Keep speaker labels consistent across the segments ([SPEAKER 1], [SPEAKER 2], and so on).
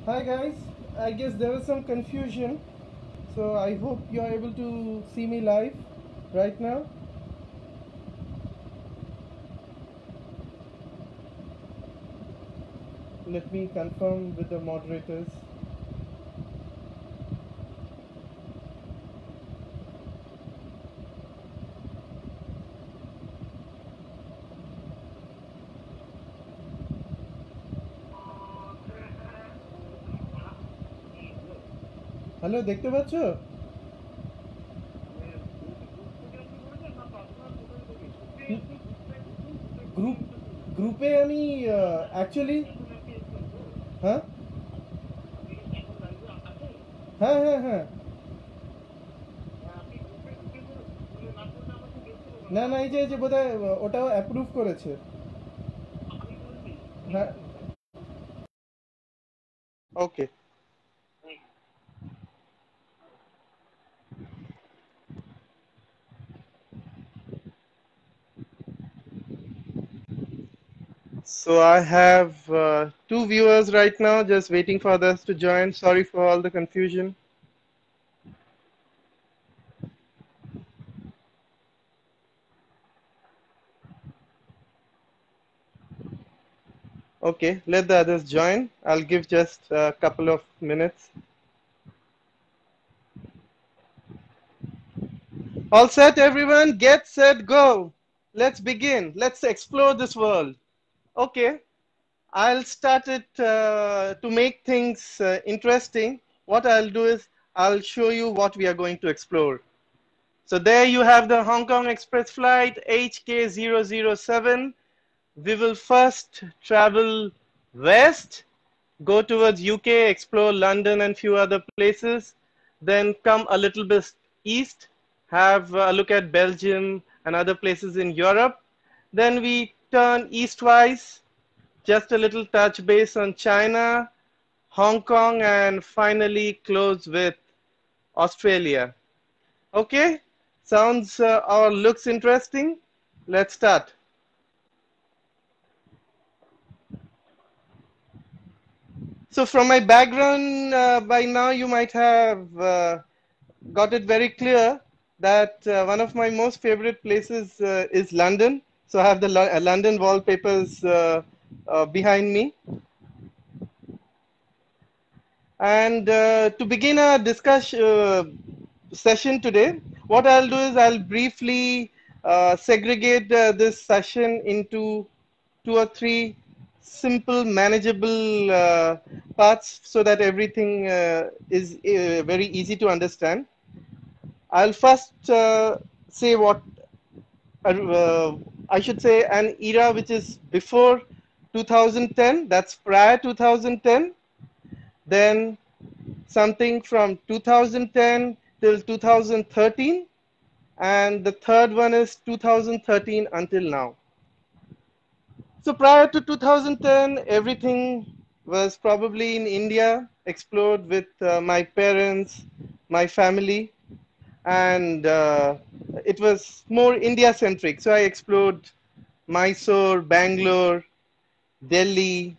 [SPEAKER 1] Hi guys, I guess there was some confusion, so I hope you're able to see me live right now. Let me confirm with the moderators. Hello, দেখতে পাচ্ছ? Group গ্রুপে আমি actually হ্যাঁ হ্যাঁ হ্যাঁ হ্যাঁ না না, এই যে বোধহয় ওটাও অ্যাপ্রুভ করেছে। হ্যাঁ, ওকে। So I have two viewers right now, just waiting for others to join. Sorry for all the confusion. Okay, let the others join. I'll give just a couple of minutes. All set, everyone? Get set, go. Let's begin. Let's explore this world. Okay, I'll start it to make things interesting. What I'll do is I'll show you what we are going to explore. So there you have the Hong Kong Express flight HK007. We will first travel west, go towards UK, explore London and few other places, then come a little bit east, have a look at Belgium and other places in Europe. Then we turn eastwise, just a little touch base on China, Hong Kong, and finally close with Australia. Okay, sounds or looks interesting. Let's start. So from my background, by now you might have got it very clear that one of my most favorite places is London. So I have the London wallpapers behind me. And to begin our discussion session today, what I'll do is I'll briefly segregate this session into two or three simple, manageable parts so that everything is very easy to understand. I'll first say what I should say an era which is before 2010, that's prior 2010, then something from 2010 till 2013, and the third one is 2013 until now. So prior to 2010, everything was probably in India, explored with my parents, my family, and it was more India centric. So I explored Mysore, Bangalore, Delhi,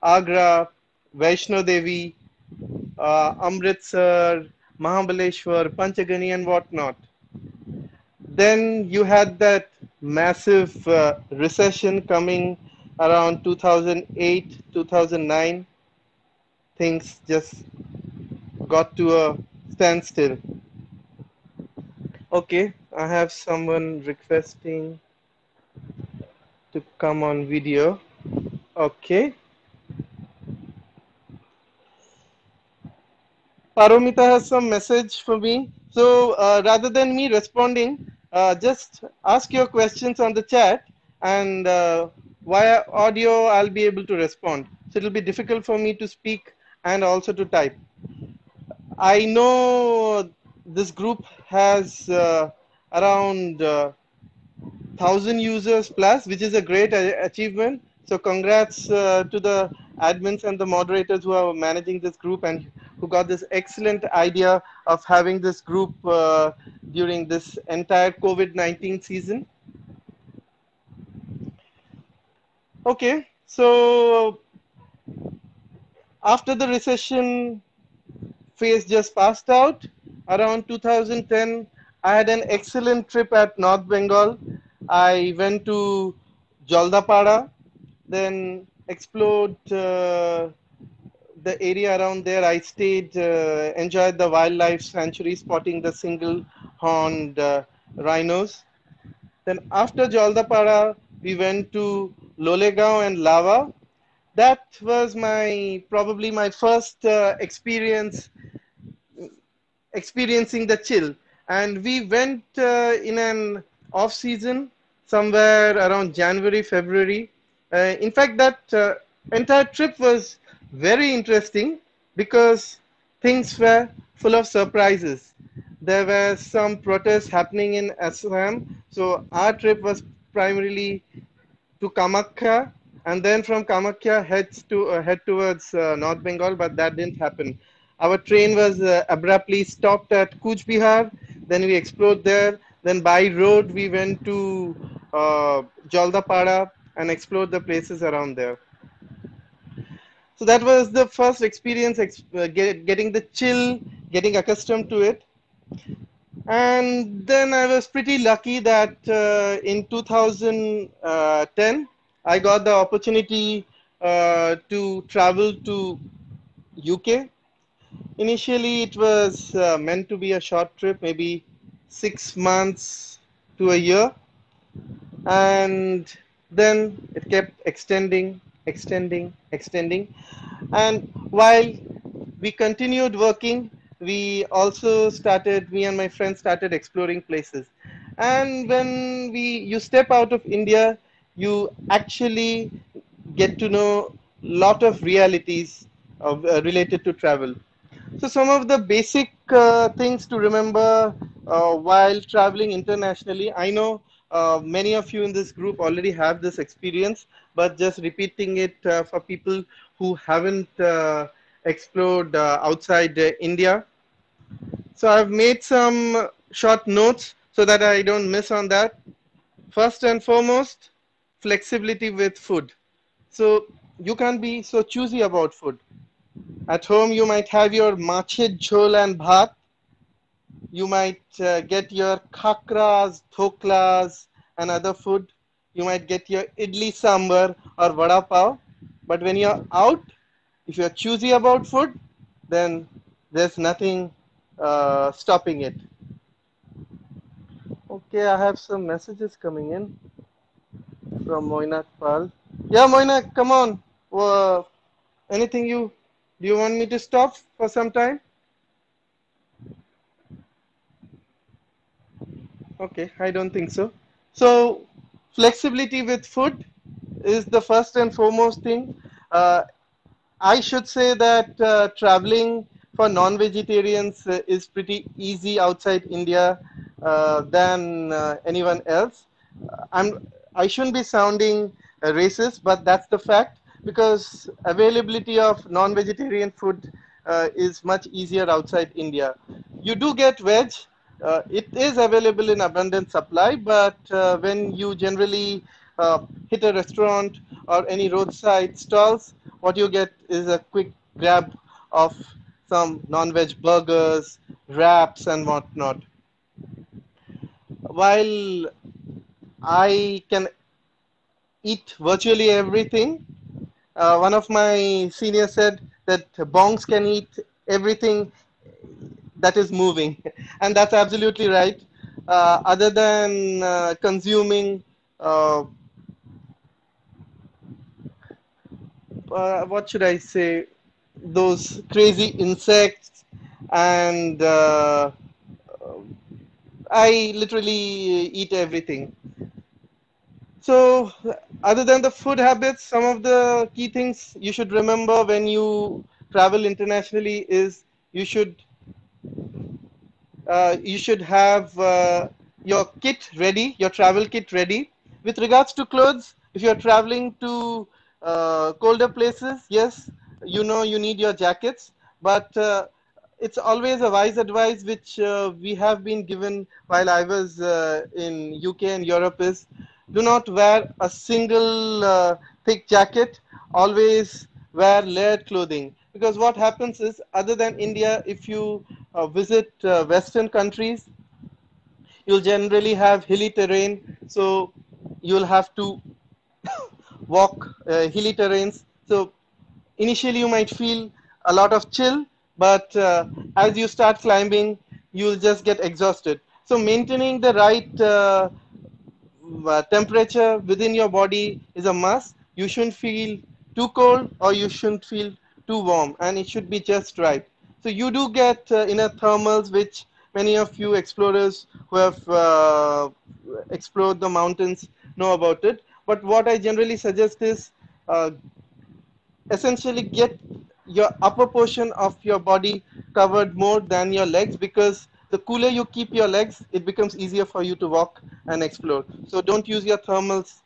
[SPEAKER 1] Agra, Vaishno Devi, Amritsar, Mahabaleshwar, Panchagani, and whatnot. Then you had that massive recession coming around 2008, 2009. Things just got to a standstill. Okay, I have someone requesting to come on video. Okay. Paromita has some message for me. So rather than me responding, just ask your questions on the chat, and via audio, I'll be able to respond. So it'll be difficult for me to speak and also to type. I know this group has around 1,000 users plus, which is a great achievement. So congrats to the admins and the moderators who are managing this group and who got this excellent idea of having this group during this entire COVID-19 season. Okay, so After the recession phase just passed out, around 2010, I had an excellent trip at North Bengal. I went to Jaldapara, then explored the area around there. I stayed, enjoyed the wildlife sanctuary, spotting the single-horned rhinos. Then after Jaldapara, we went to Lolegaon and Lava. That was probably my first experience experiencing the chill. And we went in an off season somewhere around January, February. In fact, that entire trip was very interesting because things were full of surprises. There were some protests happening in Assam, so our trip was primarily to Kamakya, and then from Kamakya head towards North Bengal, but that didn't happen. Our train was abruptly stopped at Kuch Bihar. Then we explored there. Then by road we went to Jaldapara and explored the places around there. So that was the first experience, getting the chill, getting accustomed to it. And then I was pretty lucky that in 2010, I got the opportunity to travel to UK. Initially, it was meant to be a short trip, maybe 6 months to a year. And then it kept extending, extending, extending. And while we continued working, me and my friends started exploring places. And when you step out of India, you actually get to know a lot of realities related to travel. So some of the basic things to remember while traveling internationally. I know many of you in this group already have this experience, but just repeating it for people who haven't explored outside India. So I've made some short notes so that I don't miss on that. First and foremost, flexibility with food. So you can't be so choosy about food. At home, you might have your machhe jhol and bhat. You might get your khakras, dhoklas, and other food. You might get your idli sambar or vada pav. But when you're out, if you're choosy about food, then there's nothing stopping it. Okay, I have some messages coming in from Moinak Pal. Yeah, Moinak, come on. Anything do you want me to stop for some time? Okay, I don't think so. So flexibility with food is the first and foremost thing. I should say that traveling for non-vegetarians is pretty easy outside India than anyone else. I shouldn't be sounding racist, but that's the fact because availability of non-vegetarian food is much easier outside India. You do get veg. It is available in abundant supply, but when you generally hit a restaurant or any roadside stalls, what you get is a quick grab of some non-veg burgers, wraps, and whatnot. While I can eat virtually everything, one of my seniors said that bongs can eat everything that is moving, and that's absolutely right. Other than consuming what should I say, those crazy insects, and I literally eat everything. So, other than the food habits, some of the key things you should remember when you travel internationally is you should have your kit ready, your travel kit ready. With regards to clothes, if you're traveling to colder places, yes, you know you need your jackets, but it's always a wise advice which we have been given while I was in UK and Europe is do not wear a single thick jacket. Always wear layered clothing. because what happens is, other than India, if you visit Western countries, you'll generally have hilly terrain, so you'll have to walk hilly terrains. So initially you might feel a lot of chill, but as you start climbing, you'll just get exhausted. So maintaining the right temperature within your body is a must. You shouldn't feel too cold or you shouldn't feel too warm, and it should be just right. So you do get inner thermals, which many of you explorers who have explored the mountains know about it. But what I generally suggest is uh, essentially get your upper portion of your body covered more than your legs, because the cooler you keep your legs, it becomes easier for you to walk and explore. So don't use your thermals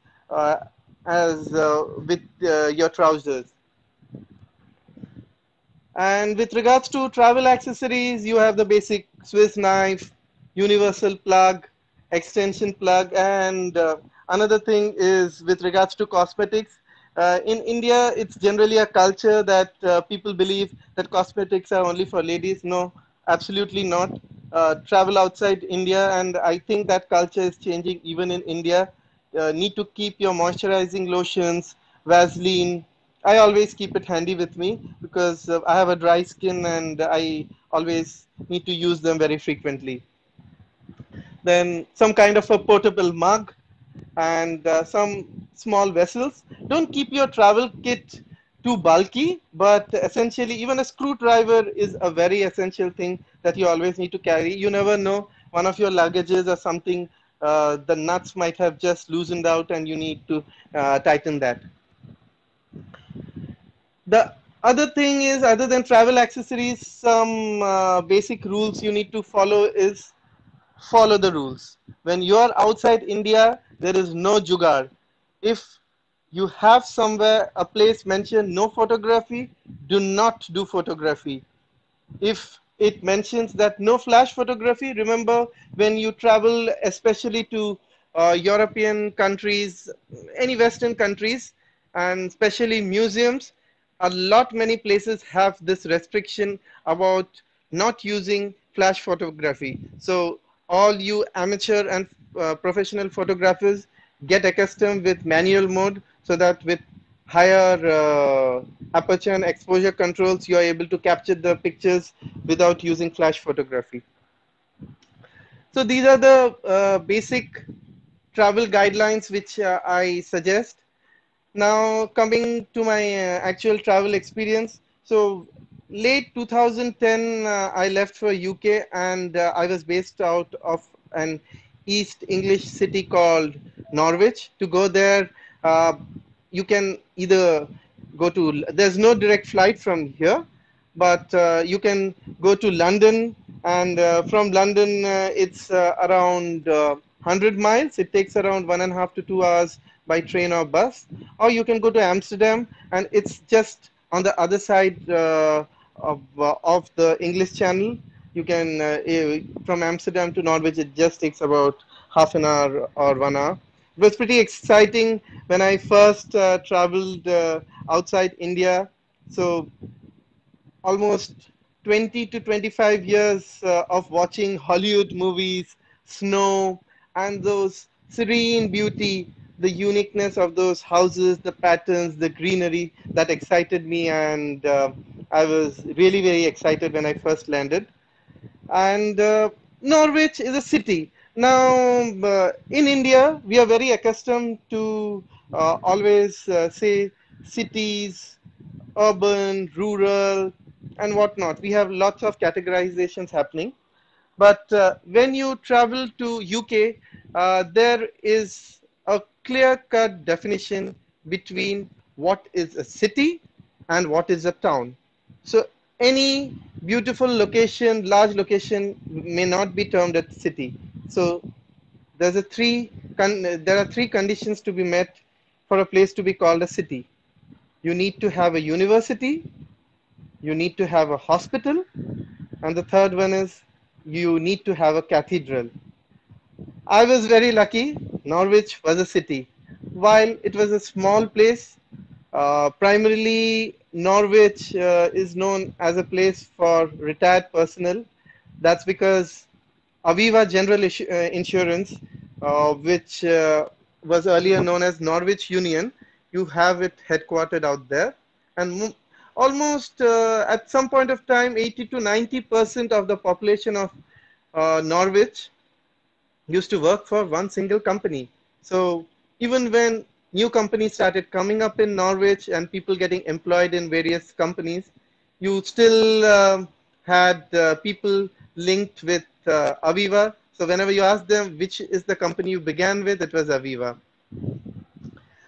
[SPEAKER 1] as with your trousers. And with regards to travel accessories, you have the basic Swiss knife, universal plug, extension plug, and another thing is with regards to cosmetics. In India, it's generally a culture that people believe that cosmetics are only for ladies. No, absolutely not. Travel outside India, and I think that culture is changing even in India. Need to keep your moisturizing lotions, Vaseline. I always keep it handy with me because I have a dry skin and I always need to use them very frequently. Then some kind of a portable mug and some small vessels. Don't keep your travel kit too bulky, but essentially even a screwdriver is a very essential thing that you always need to carry. You never know, one of your luggages or something, the nuts might have just loosened out and you need to tighten that. The other thing is, other than travel accessories, some basic rules you need to follow is follow the rules. When you are outside India, there is no jugaad. If you have somewhere a place mentioned no photography, do not do photography. If it mentions that no flash photography, remember when you travel, especially to European countries, any Western countries, and especially museums, a lot many places have this restriction about not using flash photography. So all you amateur and professional photographers get accustomed with manual mode, so that with higher aperture and exposure controls, you are able to capture the pictures without using flash photography. So these are the basic travel guidelines which I suggest. Now coming to my actual travel experience. So late 2010, I left for UK, and I was based out of an East English city called Norwich. To go there, uh, you can either go to, there's no direct flight from here, but you can go to London, and from London it's around 100 miles. It takes around 1.5 to 2 hours by train or bus. Or you can go to Amsterdam, and it's just on the other side of the English Channel. You can from Amsterdam to Norwich, it just takes about half an hour or 1 hour. It was pretty exciting when I first traveled outside India. So almost 20 to 25 years of watching Hollywood movies, snow, and those serene beauty, the uniqueness of those houses, the patterns, the greenery, that excited me, and I was really very excited when I first landed. And Norwich is a city. Now, in India, we are very accustomed to always say cities, urban, rural, and whatnot. We have lots of categorizations happening. But when you travel to UK, there is a clear-cut definition between what is a city and what is a town. So any beautiful location, large location, may not be termed a city. So there are three conditions to be met for a place to be called a city. You need to have a university, you need to have a hospital, and the third one is you need to have a cathedral. I was very lucky. Norwich was a city. While it was a small place, primarily Norwich is known as a place for retired personnel. That's because Aviva General Insurance, which was earlier known as Norwich Union, you have it headquartered out there. And almost at some point of time, 80 to 90% of the population of Norwich used to work for one single company. So even when new companies started coming up in Norwich and people getting employed in various companies, you still had people linked with Aviva. So whenever you ask them which is the company you began with, it was Aviva.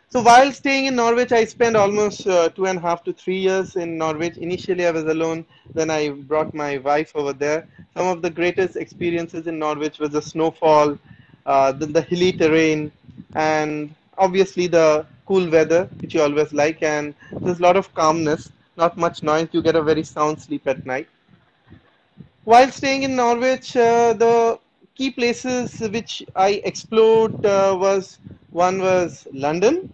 [SPEAKER 1] So while staying in Norwich, I spent almost 2.5 to 3 years in Norwich. Initially, I was alone. Then I brought my wife over there. Some of the greatest experiences in Norwich was the snowfall, then the hilly terrain, and obviously the cool weather, which you always like. And there's a lot of calmness, not much noise. You get a very sound sleep at night. While staying in Norwich, the key places which I explored was one was London,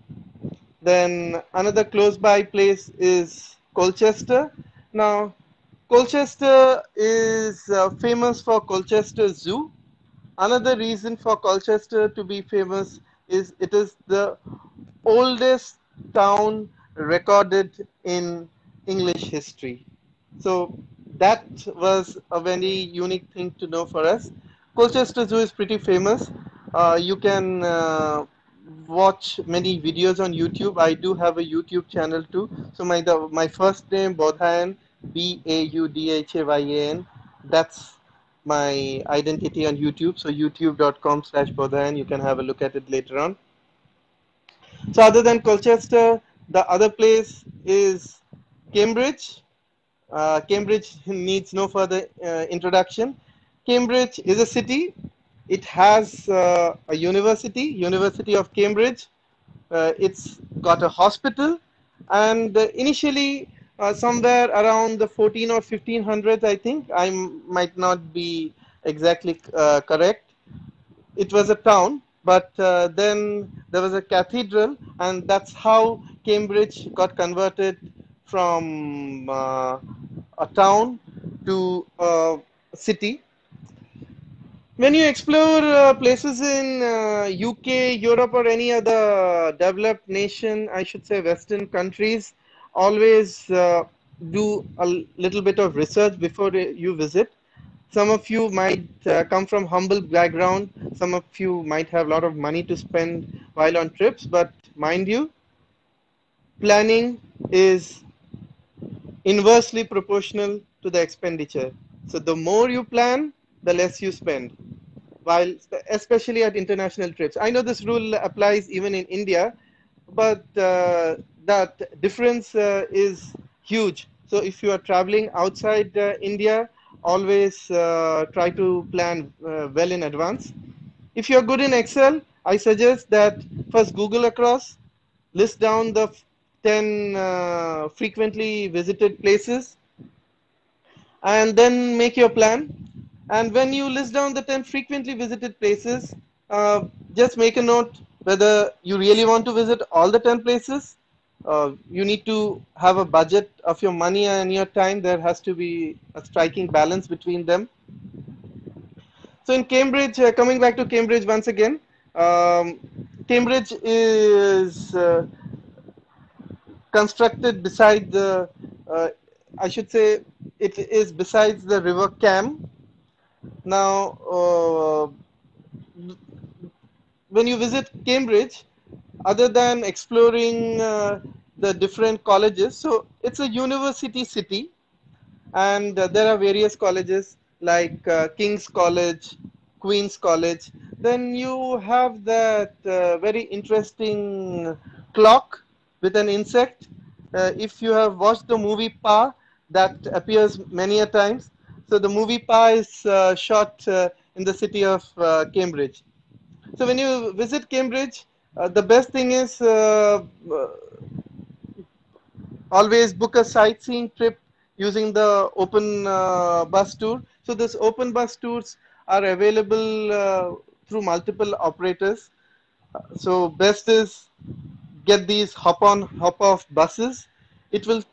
[SPEAKER 1] then another close by place is Colchester. Now, Colchester is famous for Colchester Zoo. Another reason for Colchester to be famous is it is the oldest town recorded in English history. So that was a very unique thing to know for us. Colchester Zoo is pretty famous. You can watch many videos on YouTube. I do have a YouTube channel too. So my first name Baudhayan, Baudhayan. That's my identity on YouTube. So youtube.com/Baudhayan. You can have a look at it later on. So other than Colchester, the other place is Cambridge. Cambridge needs no further introduction. Cambridge is a city. It has a university, University of Cambridge. It's got a hospital, and initially, somewhere around the 14 or 1500s, I think, I might not be exactly correct. It was a town, but then there was a cathedral, and that's how Cambridge got converted from a town to a city. When you explore places in UK, Europe, or any other developed nation, I should say Western countries, always do a little bit of research before you visit. Some of you might come from humble background. Some of you might have a lot of money to spend while on trips, but mind you, planning is inversely proportional to the expenditure. So the more you plan, the less you spend, while especially at international trips. I know this rule applies even in India, but that difference is huge. So if you are traveling outside India, always try to plan well in advance. If you're good in Excel, I suggest that first Google across, list down the 10 frequently visited places, and then make your plan. And when you list down the 10 frequently visited places, just make a note whether you really want to visit all the 10 places. You need to have a budget of your money and your time. There has to be a striking balance between them. So in Cambridge, coming back to Cambridge once again, Cambridge is constructed beside the, I should say, it is besides the river Cam. Now, when you visit Cambridge, other than exploring the different colleges, so it's a university city, and there are various colleges like King's College, Queen's College. Then you have that very interesting clock with an insect. If you have watched the movie Pa, that appears many a times. So the movie Pa is shot in the city of Cambridge. So when you visit Cambridge, the best thing is always book a sightseeing trip using the open bus tour. So this open bus tours are available through multiple operators. So best is get these hop on hop off buses. It will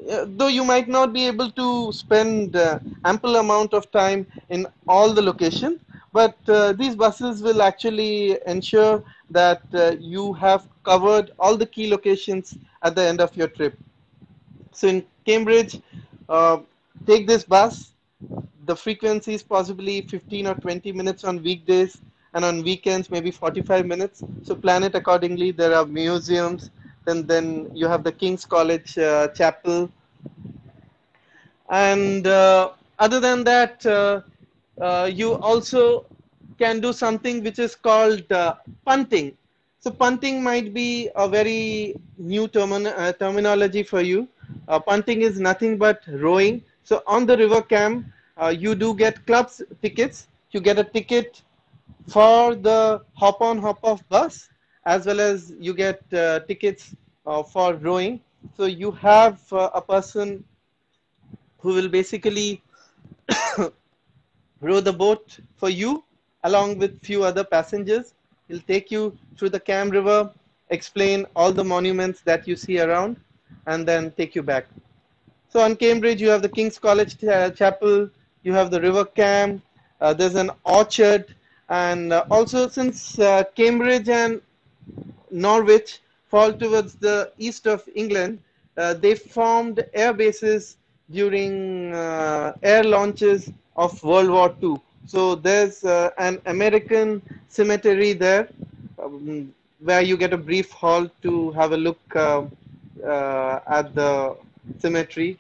[SPEAKER 1] though you might not be able to spend ample amount of time in all the location, but these buses will actually ensure that you have covered all the key locations at the end of your trip. So in Cambridge, uh, take this bus. The frequency is possibly 15 or 20 minutes on weekdays, and on weekends maybe 45 minutes. So plan it accordingly. There are museums, then you have the King's College Chapel, and other than that, you also can do something which is called punting. So punting might be a very new terminology for you. Punting is nothing but rowing. So on the river Cam, you do get clubs tickets. You get a ticket for the hop on hop off bus, as well as you get tickets for rowing. So you have a person who will basically row the boat for you along with few other passengers. He'll take you through the Cam River, explain all the monuments that you see around, and then take you back. So on Cambridge, you have the King's College Chapel, you have the River Cam, there's an orchard, and also since Cambridge and Norwich fall towards the east of England, they formed air bases during air launches of World War II. So there's an American cemetery there where you get a brief halt to have a look at the cemetery.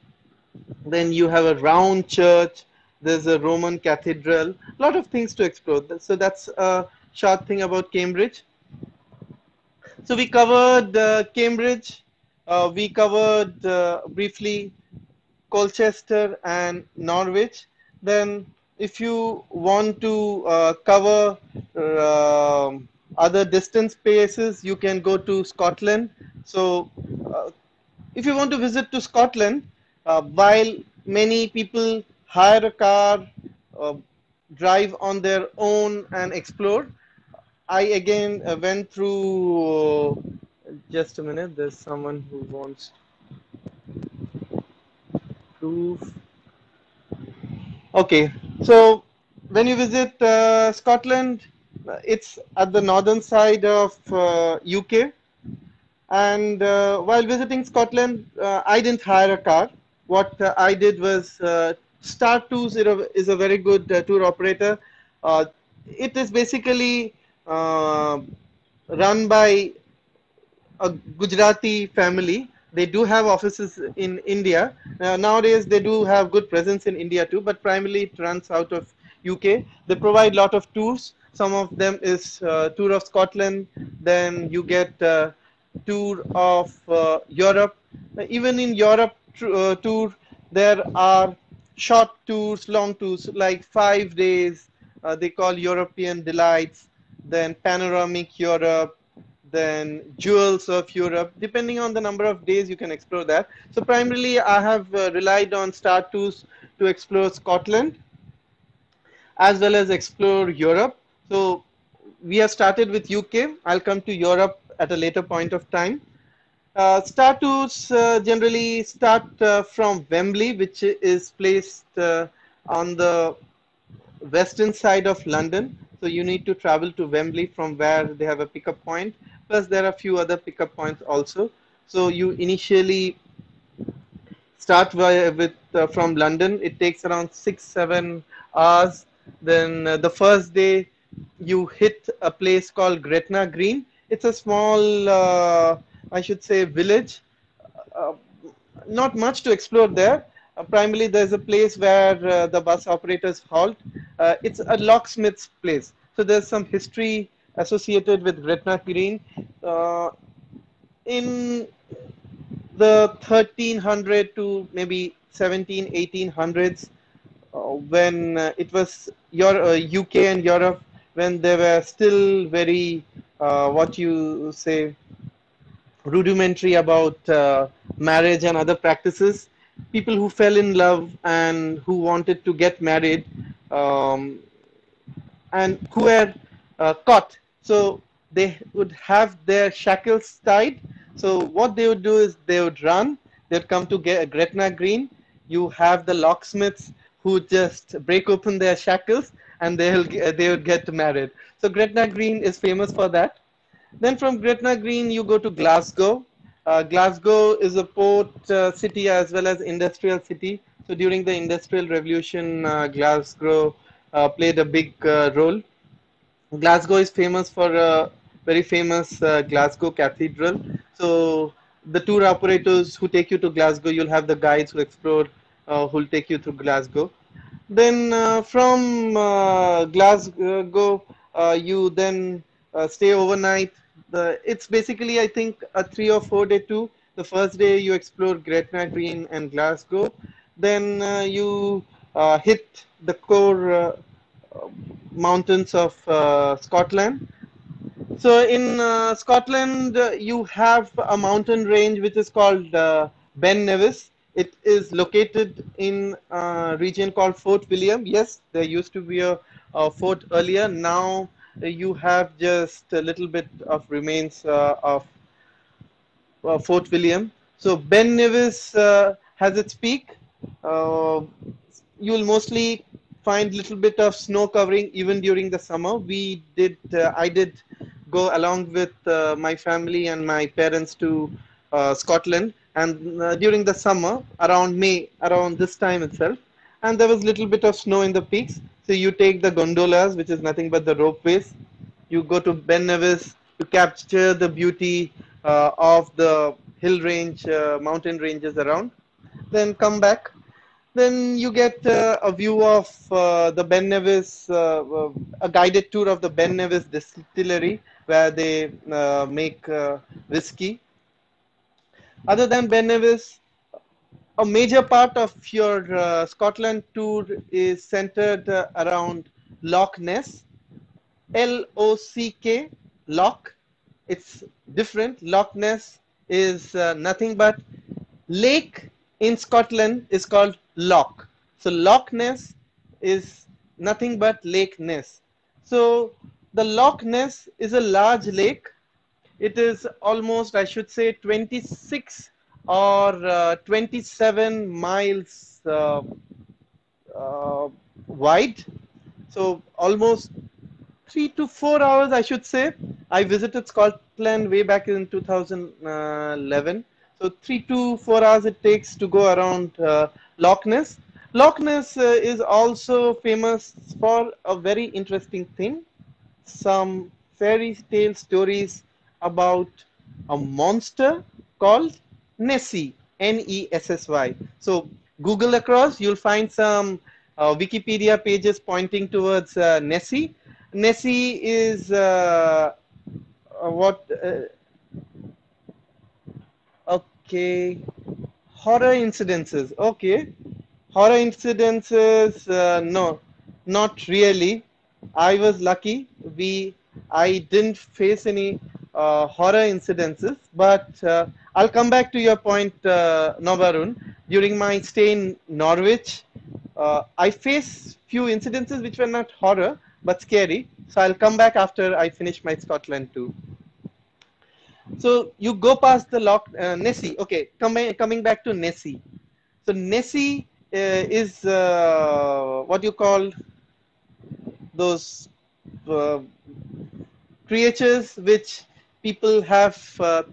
[SPEAKER 1] Then you have a round church. There's a Roman cathedral. A lot of things to explore. So that's a short thing about Cambridge. So we covered Cambridge. We covered briefly Colchester and Norwich. Then if you want to cover other distance places, you can go to Scotland. So if you want to visit to Scotland, while many people hire a car, drive on their own and explore, I again went through, just a minute, there's someone who wants proof. Okay, so when you visit Scotland, it's at the northern side of UK. And while visiting Scotland, I didn't hire a car. What I did was Star Tours is a very good tour operator. It is basically run by a Gujarati family. They do have offices in India. Nowadays, they do have good presence in India too, but primarily it runs out of UK. They provide a lot of tours. Some of them is tour of Scotland. Then you get tour of Europe. Even in Europe tour, there are short tours, long tours, like 5 days. They call European Delights. Then Panoramic Europe. Then Jewels of Europe. Depending on the number of days, you can explore that. So primarily, I have relied on Star Tours to explore Scotland, as well as explore Europe. So we have started with UK. I'll come to Europe at a later point of time. Star Tours generally start from Wembley, which is placed on the western side of London. So you need to travel to Wembley from where they have a pickup point. Plus there are a few other pickup points also. So you initially start with from London. It takes around 6-7 hours. Then the first day you hit a place called Gretna Green. It's a small, I should say, village. Not much to explore there. Primarily, there's a place where the bus operators halt. It's a locksmith's place. So there's some history associated with Gretna Green. In the 1300 to maybe 1800s, when it was UK and Europe, when they were still very, what you say, rudimentary about marriage and other practices, people who fell in love and who wanted to get married and who were caught. So they would have their shackles tied. So what they would do is they would run they'd come to Gretna Green. You have the locksmiths who just break open their shackles and they would get married. So Gretna Green is famous for that. Then from Gretna Green, you go to Glasgow. Glasgow is a port city as well as industrial city. So during the Industrial Revolution, Glasgow played a big role. Glasgow is famous for a very famous Glasgow Cathedral. So the tour operators who take you to Glasgow, you'll have the guides who explore, who'll take you through Glasgow. Then from Glasgow, you then stay overnight. It's basically, I think, a 3 or 4 day tour. The first day you explore Gretna Green and Glasgow. Then you hit the core mountains of Scotland. So in Scotland, you have a mountain range which is called Ben Nevis. It is located in a region called Fort William. Yes, there used to be a fort earlier. Now you have just a little bit of remains of Fort William. So Ben Nevis has its peak. You'll mostly find little bit of snow covering even during the summer. I did go along with my family and my parents to Scotland, and during the summer, around May, around this time itself, and there was little bit of snow in the peaks. So you take the gondolas, which is nothing but the ropeways. You go to Ben Nevis, you capture the beauty of the hill range, mountain ranges around, then come back. Then you get a view of the Ben Nevis, a guided tour of the Ben Nevis distillery where they make whiskey. Other than Ben Nevis, a major part of your Scotland tour is centered around Loch Ness. L-O-C-K, Loch. It's different. Loch Ness is nothing but lake in Scotland is called Loch. So Loch Ness is nothing but Lake Ness. So the Loch Ness is a large lake. It is almost, I should say, 26 or 27 miles wide. So almost 3 to 4 hours, I should say. I visited Scotland way back in 2011. So 3 to 4 hours it takes to go around Loch Ness. Loch Ness is also famous for a very interesting thing. Some fairy tale stories about a monster called Nessie, N-E-S-S-Y. So Google across, you'll find some Wikipedia pages pointing towards Nessie. Nessie is okay, horror incidences. Okay, horror incidences. No, not really. I was lucky. I didn't face any horror incidences. But I'll come back to your point, Nobarun. During my stay in Norwich, I faced few incidences which were not horror but scary. So I'll come back after I finish my Scotland tour. So you go past the Nessie. Okay, coming back to Nessie. So Nessie is what you call those creatures which people have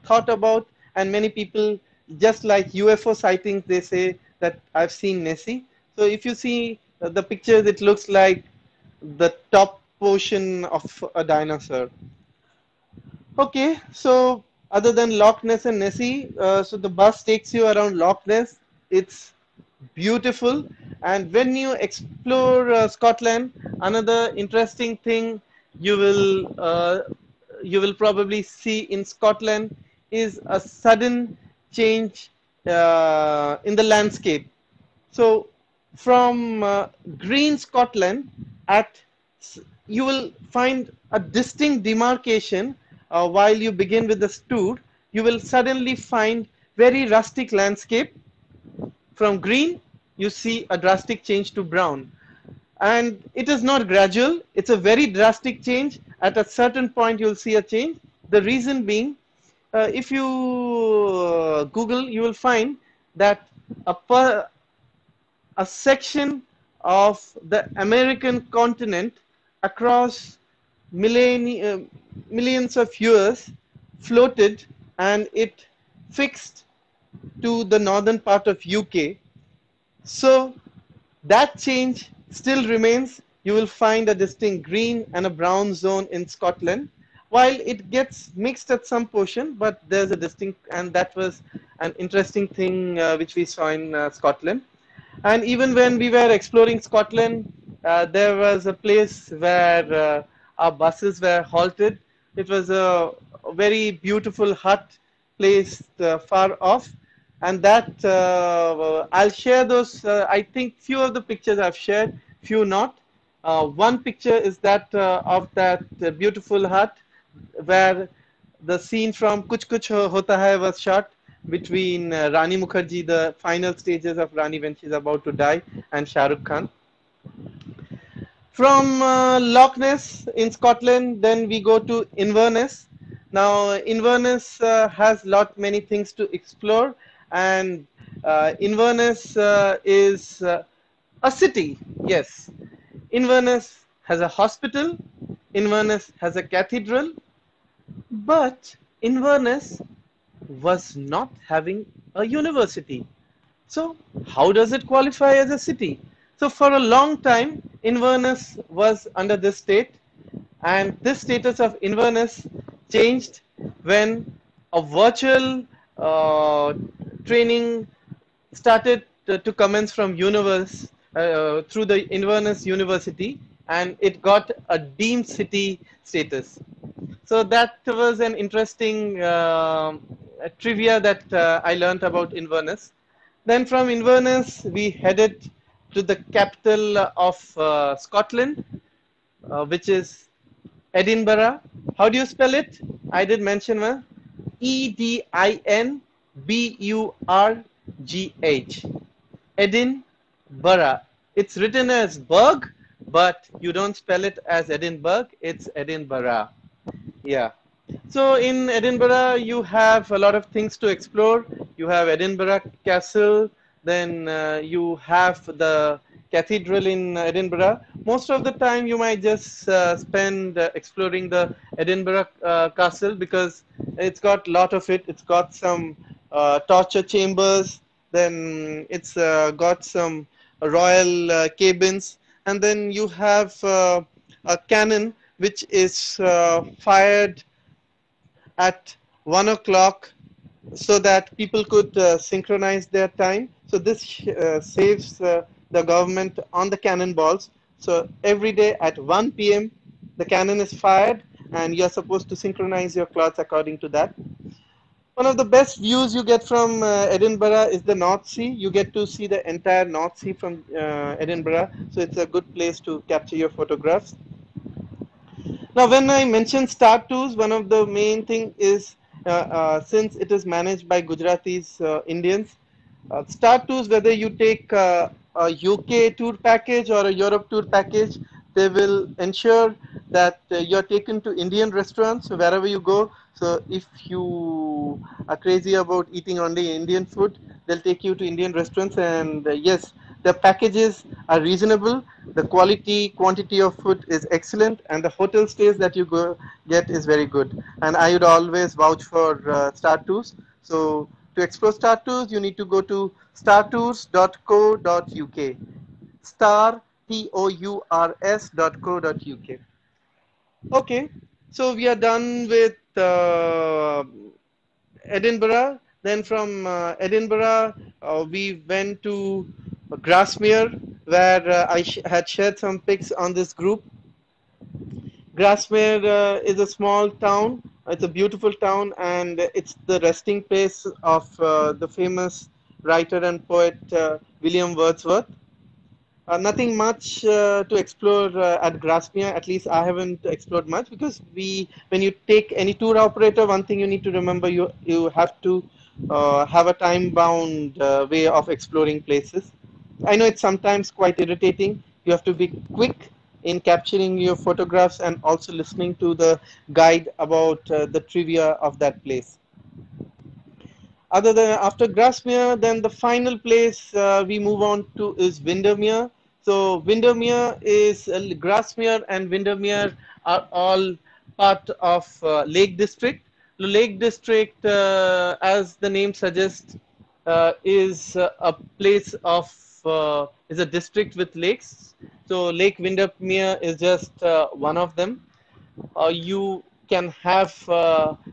[SPEAKER 1] thought about, and many people, just like UFO sightings, they say that I've seen Nessie. So if you see the pictures, it looks like the top portion of a dinosaur. Okay, so other than Loch Ness and Nessie, so the bus takes you around Loch Ness. It's beautiful, and when you explore Scotland, another interesting thing you will probably see in Scotland is a sudden change in the landscape. So from green Scotland, you will find a distinct demarcation. While you begin with the tour, you will suddenly find very rustic landscape. From green, you see a drastic change to brown. And it is not gradual, it's a very drastic change. At a certain point, you'll see a change. The reason being, if you Google, you will find that a section of the American continent across millions of years floated and it fixed to the northern part of UK. So that change still remains. You will find a distinct green and a brown zone in Scotland, while it gets mixed at some portion, but there's a distinct, and that was an interesting thing which we saw in Scotland. And even when we were exploring Scotland, there was a place where our buses were halted. It was a very beautiful hut placed far off, and that I'll share those. I think few of the pictures I've shared, few not. One picture is that of that beautiful hut where the scene from Kuch Kuch Hota Hai was shot between Rani Mukherjee, the final stages of Rani when she's about to die, and Shah Rukh Khan. From Loch Ness in Scotland, then we go to Inverness. Now, Inverness has many things to explore, and Inverness is a city. Yes, Inverness has a hospital. Inverness has a cathedral, but Inverness was not having a university. So how does it qualify as a city? So for a long time, Inverness was under this state, and this status of Inverness changed when a virtual training started to commence from through the Inverness University, and it got a deemed city status. So that was an interesting trivia that I learned about Inverness. Then from Inverness, we headed to the capital of Scotland, which is Edinburgh. How do you spell it? I did mention one. Edinburgh. Edinburgh. It's written as Berg, but you don't spell it as Edinburgh. It's Edinburgh. Yeah. So in Edinburgh, you have a lot of things to explore. You have Edinburgh Castle, then you have the cathedral in Edinburgh. Most of the time, you might just spend exploring the Edinburgh Castle because it's got a lot of it. It's got some torture chambers, then it's got some royal cabins, and then you have a cannon which is fired at 1 o'clock so that people could synchronize their time. So this saves the government on the cannonballs. So every day at 1 p.m. the cannon is fired and you're supposed to synchronize your clocks according to that. One of the best views you get from Edinburgh is the North Sea. You get to see the entire North Sea from Edinburgh. So it's a good place to capture your photographs. Now, when I mention Star Tours, one of the main thing is since it is managed by Gujaratis, Indians, Star Tours, whether you take a UK tour package or a Europe tour package, they will ensure that you're taken to Indian restaurants. So wherever you go, so if you are crazy about eating only Indian food, they'll take you to Indian restaurants. And yes, the packages are reasonable. The quantity of food is excellent, and the hotel stays that you get is very good. And I would always vouch for Star Tours. So to explore Star Tours, you need to go to startours.co.uk. Tours.co.uk. Okay, so we are done with Edinburgh. Then from Edinburgh, we went to Grasmere, where I had shared some pics on this group. Grasmere is a small town. It's a beautiful town, and it's the resting place of the famous writer and poet William Wordsworth. Nothing much to explore at Grasmere. At least I haven't explored much, because when you take any tour operator, one thing you need to remember, you have to have a time-bound way of exploring places. I know it's sometimes quite irritating. You have to be quick in capturing your photographs and also listening to the guide about the trivia of that place. Other than after Grasmere, then the final place we move on to is Windermere. So Windermere is Grasmere and Windermere are all part of Lake District. The Lake District, as the name suggests, is a place of is a district with lakes. So Lake Windermere is just one of them. You can have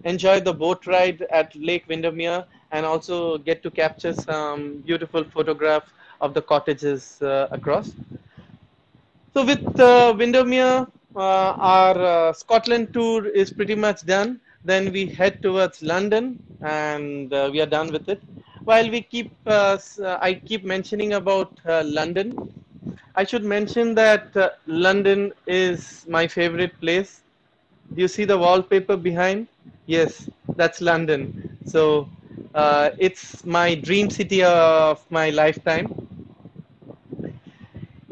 [SPEAKER 1] enjoy the boat ride at Lake Windermere and also get to capture some beautiful photographs of the cottages across. So with Windermere, our Scotland tour is pretty much done. Then we head towards London, and we are done with it. While we keep, I keep mentioning about London. I should mention that London is my favorite place. Do you see the wallpaper behind? Yes, that's London. So it's my dream city of my lifetime.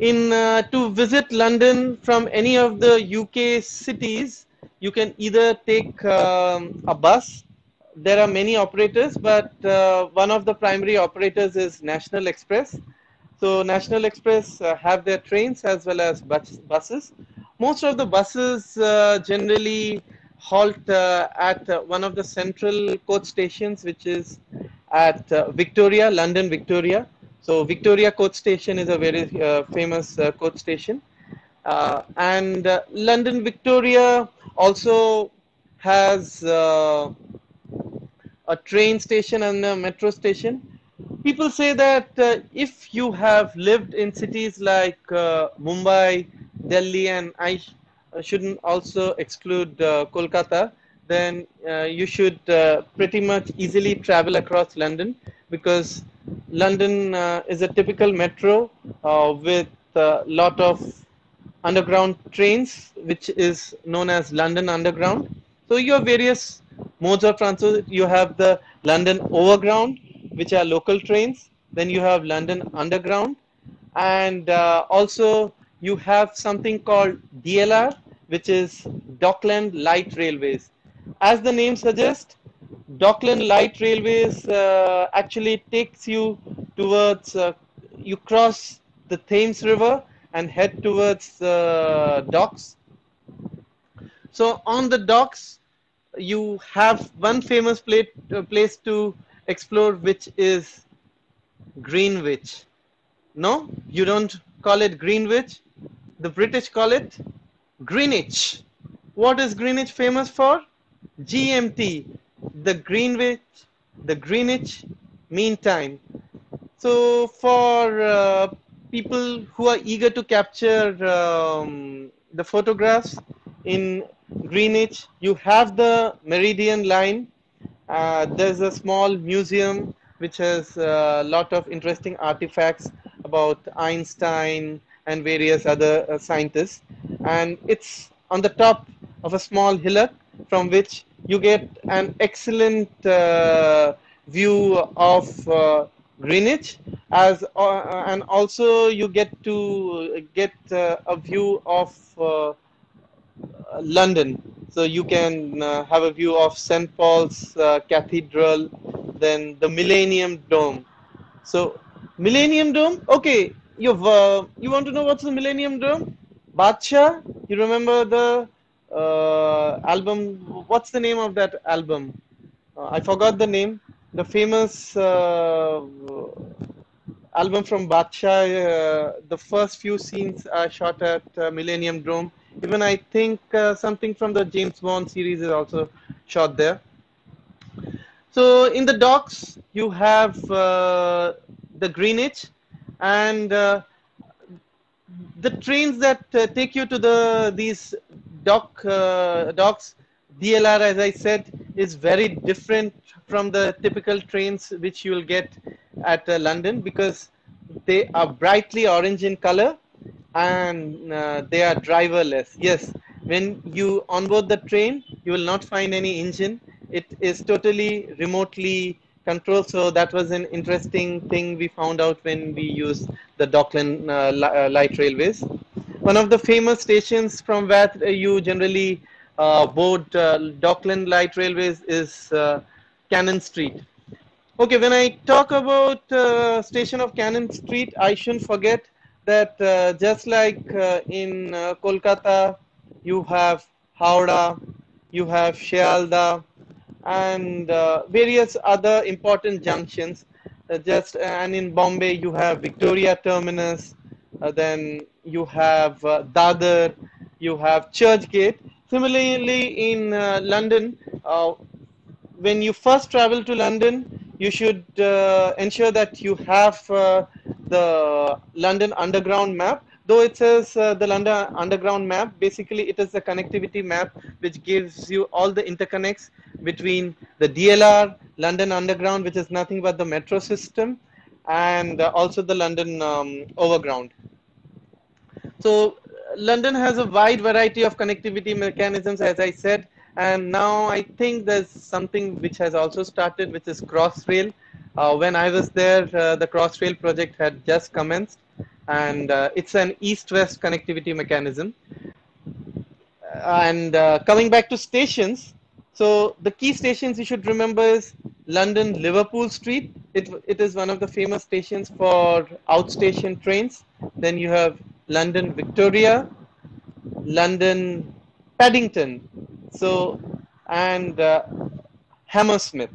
[SPEAKER 1] To visit London from any of the UK cities, you can either take a bus. There are many operators, but one of the primary operators is National Express. So National Express have their trains as well as buses. Most of the buses generally halt at one of the central coach stations, which is at Victoria, London Victoria. So Victoria Coach Station is a very famous coach station. And London Victoria also has a train station and a metro station. People say that if you have lived in cities like Mumbai, Delhi, and I shouldn't also exclude Kolkata, then you should pretty much easily travel across London, because London is a typical metro with a lot of underground trains, which is known as London Underground. So you have various modes of transport. You have the London Overground, which are local trains. Then you have London Underground, and also you have something called DLR, which is Dockland Light Railways. As the name suggests, Dockland Light Railways actually takes you towards, you cross the Thames River and head towards the docks. So on the docks, you have one famous place to explore, which is Greenwich. No, you don't call it Greenwich. The British call it Greenwich. What is Greenwich famous for? GMT, the Greenwich Mean Time. So for people who are eager to capture the photographs in Greenwich, you have the Meridian Line. There's a small museum which has a lot of interesting artifacts about Einstein and various other scientists. And it's on the top of a small hillock from which you get an excellent view of Greenwich, and also you get to get a view of London. So you can have a view of St. Paul's Cathedral, then the Millennium Dome. So Millennium Dome, okay, you want to know what's the Millennium Dome? Badshah, you remember the album? What's the name of that album? I forgot the name. The famous album from Badshah. The first few scenes are shot at Millennium Dome. Even I think something from the James Bond series is also shot there. So in the docks, you have the Greenwich, and the trains that take you to these docks. DLR, as I said, is very different from the typical trains which you will get at London, because they are brightly orange in color and they are driverless. Yes, when you onboard the train, you will not find any engine. It is totally remotely controlled. So that was an interesting thing we found out when we used the Dockland light railways. One of the famous stations from where you generally board Dockland light railways is Cannon Street. Okay, when I talk about station of Cannon Street, I shouldn't forget that just like in Kolkata, you have Howrah, you have Shialda, and various other important junctions. And in Bombay, you have Victoria Terminus, then you have Dadar, you have Churchgate. Similarly, in London, when you first travel to London, you should ensure that you have the London Underground map. Though it says the London Underground map, basically it is a connectivity map which gives you all the interconnects between the DLR, London Underground, which is nothing but the metro system, and also the London Overground. So London has a wide variety of connectivity mechanisms, as I said, and now I think there's something which has also started, which is Crossrail. When I was there, the Crossrail project had just commenced, and it's an east-west connectivity mechanism. And coming back to stations, so the key stations you should remember is London Liverpool Street. It is one of the famous stations for outstation trains. Then you have London Victoria, London Paddington, so and Hammersmith.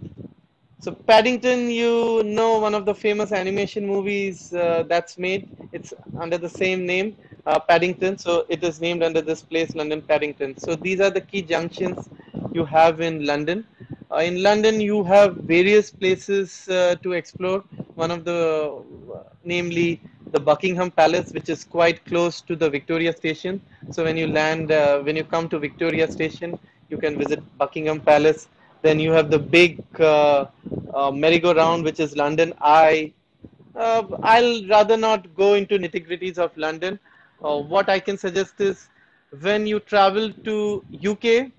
[SPEAKER 1] So Paddington, you know, one of the famous animation movies that's made. It's under the same name, Paddington. So it is named under this place, London Paddington. So these are the key junctions you have in London. In London, you have various places to explore. One of the, namely, the Buckingham Palace, which is quite close to the Victoria Station. So when you land, when you come to Victoria Station, you can visit Buckingham Palace. Then you have the big merry-go-round, which is London Eye. I'll rather not go into nitty-gritties of London. What I can suggest is when you travel to UK,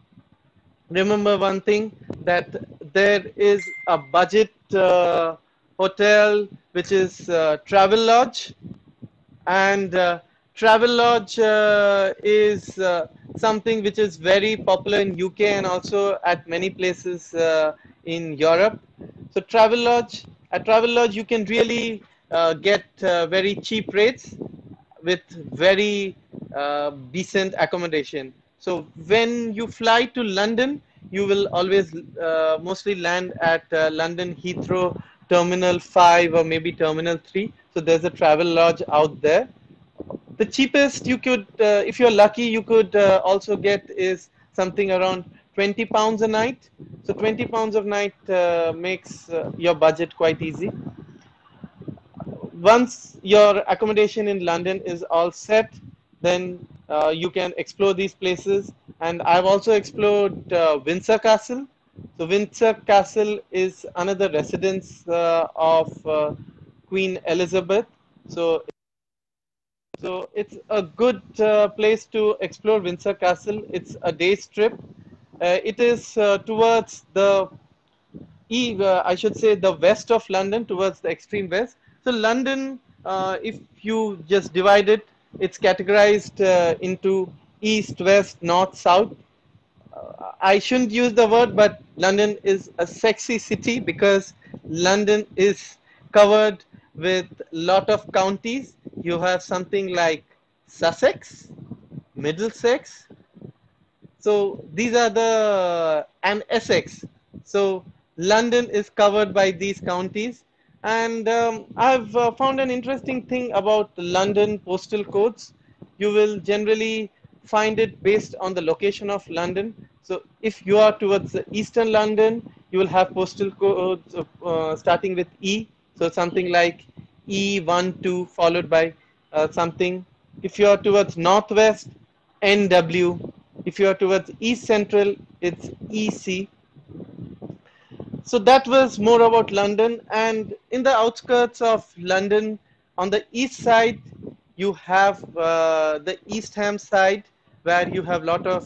[SPEAKER 1] remember one thing, that there is a budget hotel which is Travel Lodge, and Travel Lodge is something which is very popular in UK and also at many places in Europe. So at Travel Lodge you can really get very cheap rates with very decent accommodation. So when you fly to London, you will always mostly land at London Heathrow Terminal 5 or maybe Terminal 3. So there's a Travel Lodge out there. The cheapest you could, if you're lucky, you could also get is something around £20 a night. So £20 a night makes your budget quite easy. Once your accommodation in London is all set, then you can explore these places. And I've also explored Windsor Castle. So Windsor Castle is another residence of Queen Elizabeth. So it's a good place to explore Windsor Castle. It's a day's trip. It is towards the I should say the west of London, towards the extreme west. So London, if you just divide it, it's categorized into east, west, north, south. I shouldn't use the word, but London is a sexy city because London is covered with lot of counties. You have something like Sussex, Middlesex. So these are and Essex. So London is covered by these counties. And I've found an interesting thing about London postal codes. You will generally find it based on the location of London. So if you are towards the eastern London, you will have postal codes starting with E. So something like E12 followed by something. If you are towards northwest, NW. If you are towards east central, it's EC. So that was more about London. And in the outskirts of London, on the east side, you have the East Ham side, where you have a lot of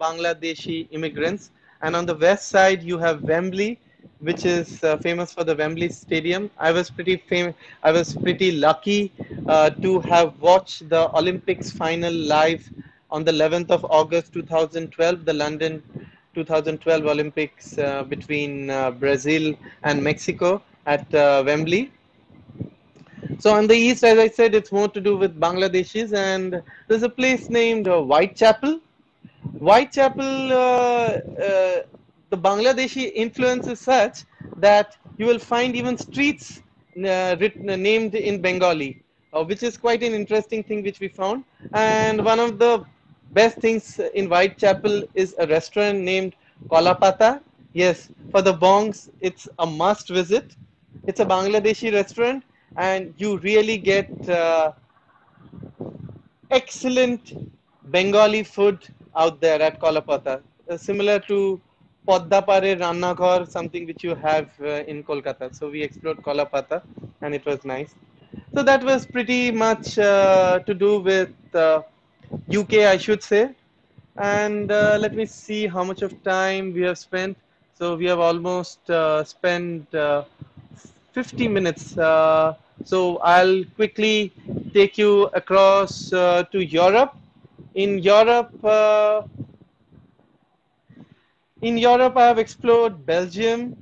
[SPEAKER 1] Bangladeshi immigrants. And on the west side, you have Wembley, which is famous for the Wembley Stadium. I was pretty lucky to have watched the Olympics final live on the 11th of August 2012, the London 2012 Olympics between Brazil and Mexico at Wembley. So on the east, as I said, it's more to do with Bangladeshis, and there's a place named Whitechapel. Whitechapel, the Bangladeshi influence is such that you will find even streets named in Bengali, which is quite an interesting thing which we found. And one of the best things in Whitechapel is a restaurant named Kolapata. Yes, for the bongs, it's a must visit. It's a Bangladeshi restaurant, and you really get excellent Bengali food out there at Kolapata, similar to Poddapare Rannaghar, something which you have in Kolkata. So we explored Kolapata, and it was nice. So that was pretty much to do with UK, I should say. And let me see how much of time we have spent. So we have almost spent 50 minutes. So I'll quickly take you across to Europe. In Europe, I have explored Belgium,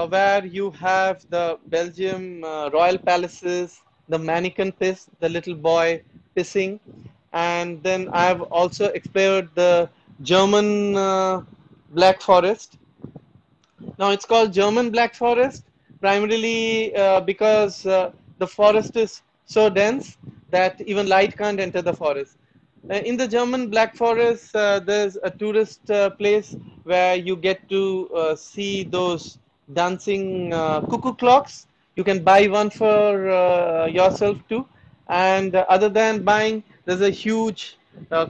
[SPEAKER 1] where you have the Belgium royal palaces, the mannequin piss, the little boy pissing, and then I have also explored the German Black Forest. Now it's called German Black Forest primarily because the forest is so dense that even light can't enter the forest. In the German Black Forest, there's a tourist place where you get to see those dancing cuckoo clocks. You can buy one for yourself too. And other than buying, there's a huge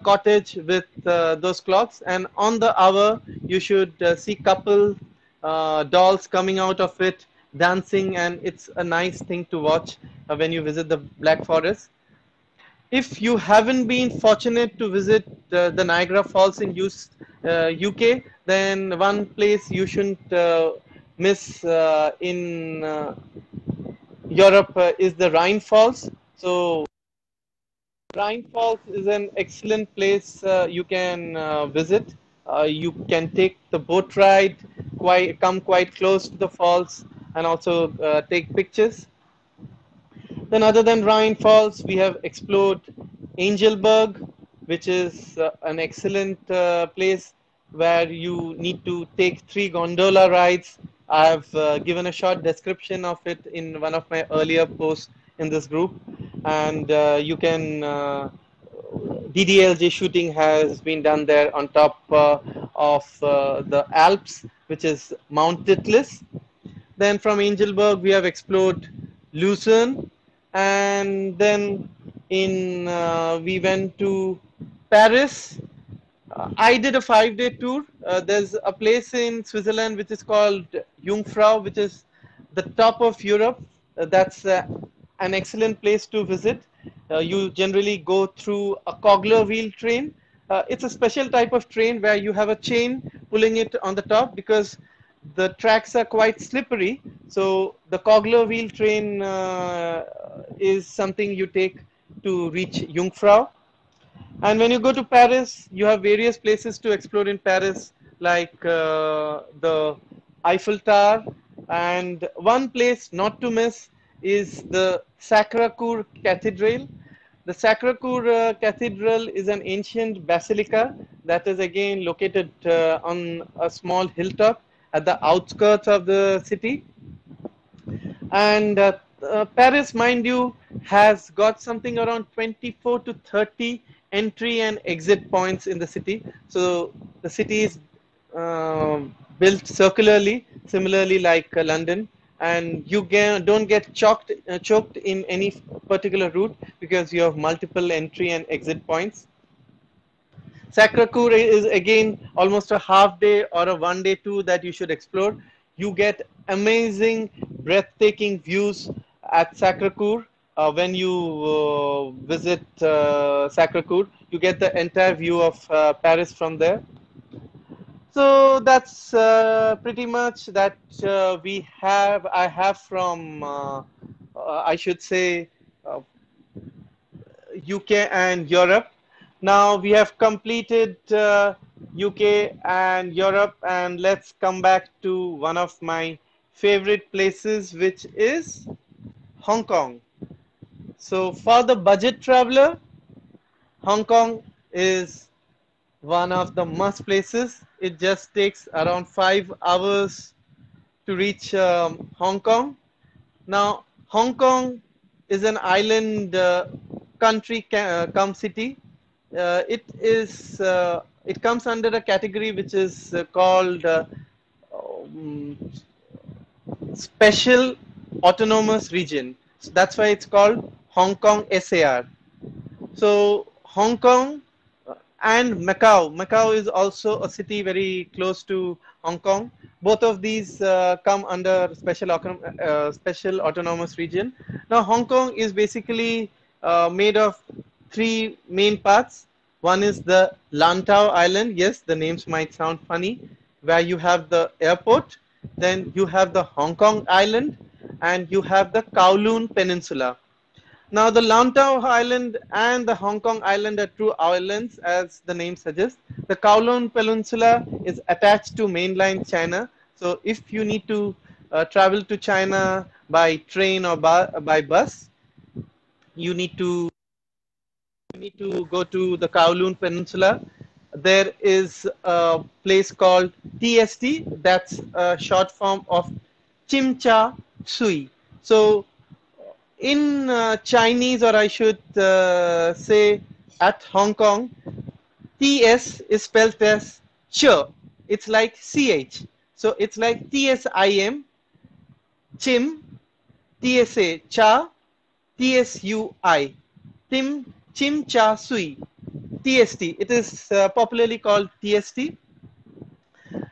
[SPEAKER 1] cottage with those clocks. And on the hour, you should see couple dolls coming out of it, dancing, and it's a nice thing to watch when you visit the Black Forest. If you haven't been fortunate to visit the Niagara Falls in UK, then one place you shouldn't miss in Europe is the Rhine Falls. So Rhine Falls is an excellent place you can visit. You can take the boat ride, come quite close to the falls, and also take pictures. Then other than Rhine Falls, we have explored Angelberg, which is an excellent place where you need to take 3 gondola rides. I have given a short description of it in one of my earlier posts in this group. And you can, DDLJ shooting has been done there on top of the Alps, which is Mount Titlis. Then from Angelberg, we have explored Lucerne. And then we went to Paris. I did a 5-day tour. There's a place in Switzerland which is called Jungfrau, which is the top of Europe. That's an excellent place to visit. You generally go through a Kogler wheel train. It's a special type of train where you have a chain pulling it on the top because the tracks are quite slippery. So the Kogler wheel train is something you take to reach Jungfrau. And when you go to Paris, you have various places to explore in Paris, like the Eiffel Tower. And one place not to miss is the Sakurakura Cathedral. The Sakurakura Cathedral is an ancient basilica that is again located on a small hilltop at the outskirts of the city. And Paris, mind you, has got something around 24 to 30 entry and exit points in the city. So the city is built circularly, similarly like London, and you don't get choked in any particular route because you have multiple entry and exit points. Sakurakura is again almost a half-day or a one-day tour that you should explore. You get amazing, breathtaking views at Sakurakura. When you visit Sakurakura, you get the entire view of Paris from there. So that's pretty much that I have from, I should say, UK and Europe. Now we have completed UK and Europe, and let's come back to one of my favorite places, which is Hong Kong. So for the budget traveler, Hong Kong is one of the must places. It just takes around 5 hours to reach Hong Kong. Now, Hong Kong is an island country cum city. It comes under a category which is called um, Special Autonomous Region. So that's why it's called Hong Kong SAR. So Hong Kong and Macau. Macau is also a city very close to Hong Kong. Both of these come under special autonomous region. Now Hong Kong is basically made of three main parts. One is the Lantau Island. Yes, the names might sound funny, where you have the airport. Then you have the Hong Kong Island, and you have the Kowloon Peninsula. Now, the Lantau Island and the Hong Kong Island are two islands, as the name suggests. The Kowloon Peninsula is attached to mainland China. So, if you need to travel to China by train or by bus, you need to go to the Kowloon Peninsula. There is a place called TST, that's a short form of Chim Cha Tsui. So, in Chinese, or I should say at Hong Kong, TS is spelled as Ch. It's like CH. So it's like TSIM, Chim, TSA, Cha, TSUI, Tim, Chim Cha Sui, TST. It is popularly called TST.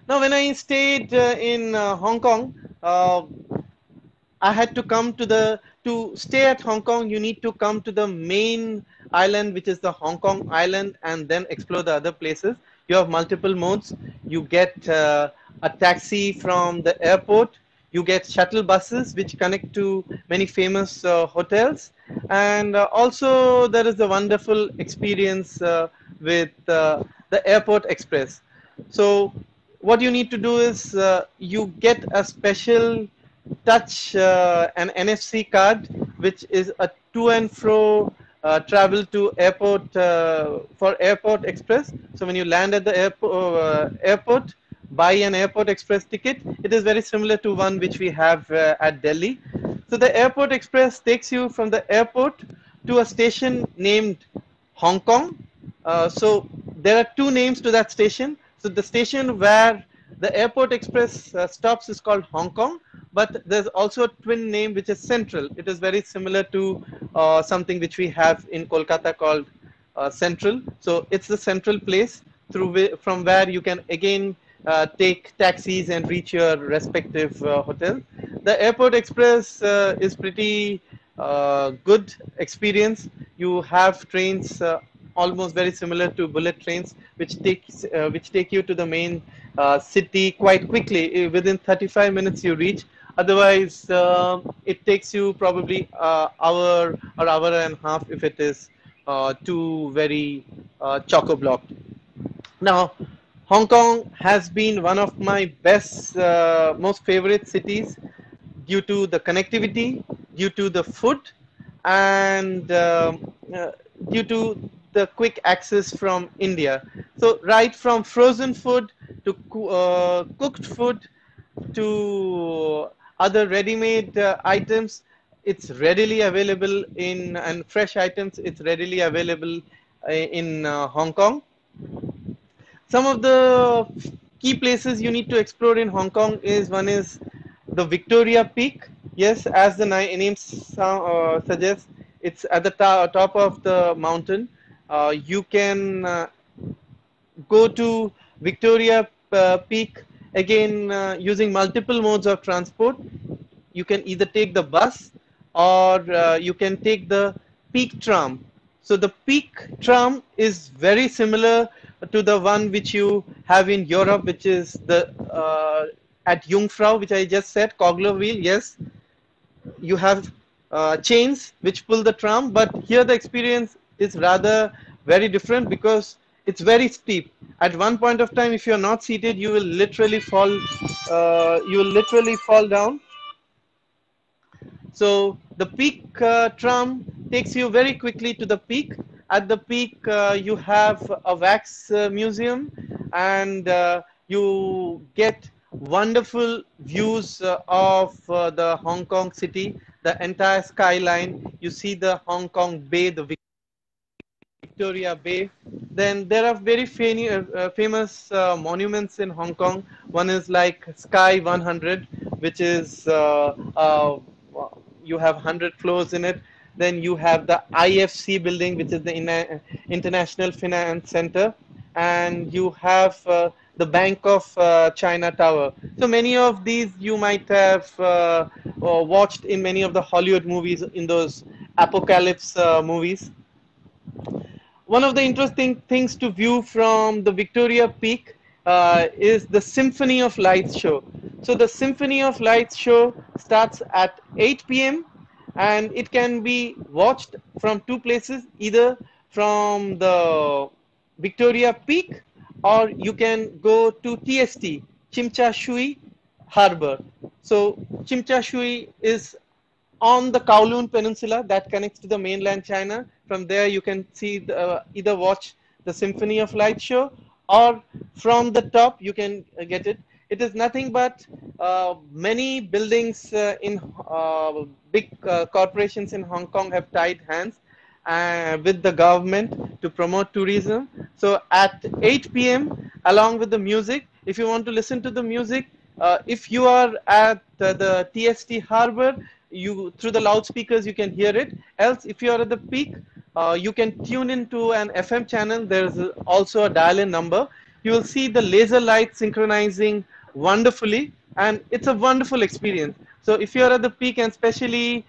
[SPEAKER 1] Now, when I stayed in Hong Kong, I had to come to stay at Hong Kong, you need to come to the main island, which is the Hong Kong Island, and then explore the other places. You have multiple modes. You get a taxi from the airport. You get shuttle buses, which connect to many famous hotels. And also, there is a wonderful experience with the Airport Express. So, what you need to do is you get a special touch an NFC card, which is a to and fro travel to airport for Airport Express. So when you land at the airport, buy an Airport Express ticket. It is very similar to one which we have at Delhi. So the Airport Express takes you from the airport to a station named Hong Kong. So there are two names to that station. So the station where the Airport Express stops is called Hong Kong, but there's also a twin name which is Central. It is very similar to something which we have in Kolkata called Central. So it's the central place from where you can again take taxis and reach your respective hotel. The Airport Express is pretty good experience. You have trains almost very similar to bullet trains, which take you to the main city quite quickly. Within 35 minutes you reach. Otherwise, it takes you probably hour or hour and a half if it is too very choco-blocked. Now, Hong Kong has been one of my best, most favorite cities due to the connectivity, due to the food, and due to the quick access from India. So right from frozen food to cooked food to other ready-made items, it's readily available and fresh items, it's readily available in Hong Kong. Some of the key places you need to explore in Hong Kong one is the Victoria Peak. Yes, as the name suggests, it's at the top of the mountain. You can go to Victoria Peak again using multiple modes of transport. You can either take the bus or you can take the Peak Tram. So the Peak Tram is very similar to the one which you have in Europe, which is the at Jungfrau, which I just said, Cogler wheel. Yes, you have chains which pull the tram, but here the experience is rather very different because It's very steep. At one point of time, if you're not seated, you will literally fall. You will literally fall down. So the peak tram takes you very quickly to the peak. At the peak, you have a wax museum, and you get wonderful views of the Hong Kong city, the entire skyline. You see the Hong Kong Bay, the Victoria Bay. Then there are very famous monuments in Hong Kong. One is like Sky 100, which is you have 100 floors in it. Then you have the IFC building, which is the International Finance Center, and you have the Bank of China Tower. So many of these you might have watched in many of the Hollywood movies, in those apocalypse movies. One of the interesting things to view from the Victoria Peak is the Symphony of Lights show. So the Symphony of Lights show starts at 8 p.m. and it can be watched from two places, either from the Victoria Peak, or you can go to TST, Chimcha Shui Harbor. So Chimcha Shui is on the Kowloon Peninsula that connects to the mainland China. From there, you can see either watch the Symphony of Light show, or from the top you can get it. It is nothing but many buildings in big corporations in Hong Kong have tied hands with the government to promote tourism. So at 8 p.m., along with the music, if you want to listen to the music, if you are at the TST Harbor, you through the loudspeakers you can hear it. Else, if you are at the peak, you can tune into an FM channel. There's also a dial-in number. You will see the laser light synchronizing wonderfully, and it's a wonderful experience. So if you are at the peak, and especially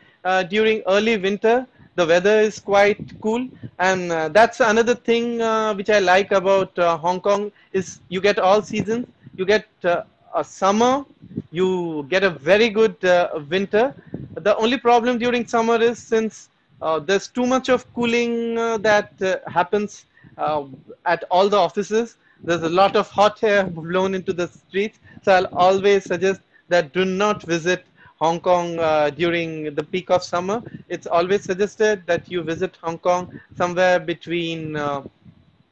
[SPEAKER 1] during early winter, the weather is quite cool, and that's another thing which I like about Hong Kong is you get all seasons. You get a summer, you get a very good winter. The only problem during summer is, since there's too much of cooling that happens at all the offices, there's a lot of hot air blown into the streets. So I'll always suggest that do not visit Hong Kong during the peak of summer. It's always suggested that you visit Hong Kong somewhere between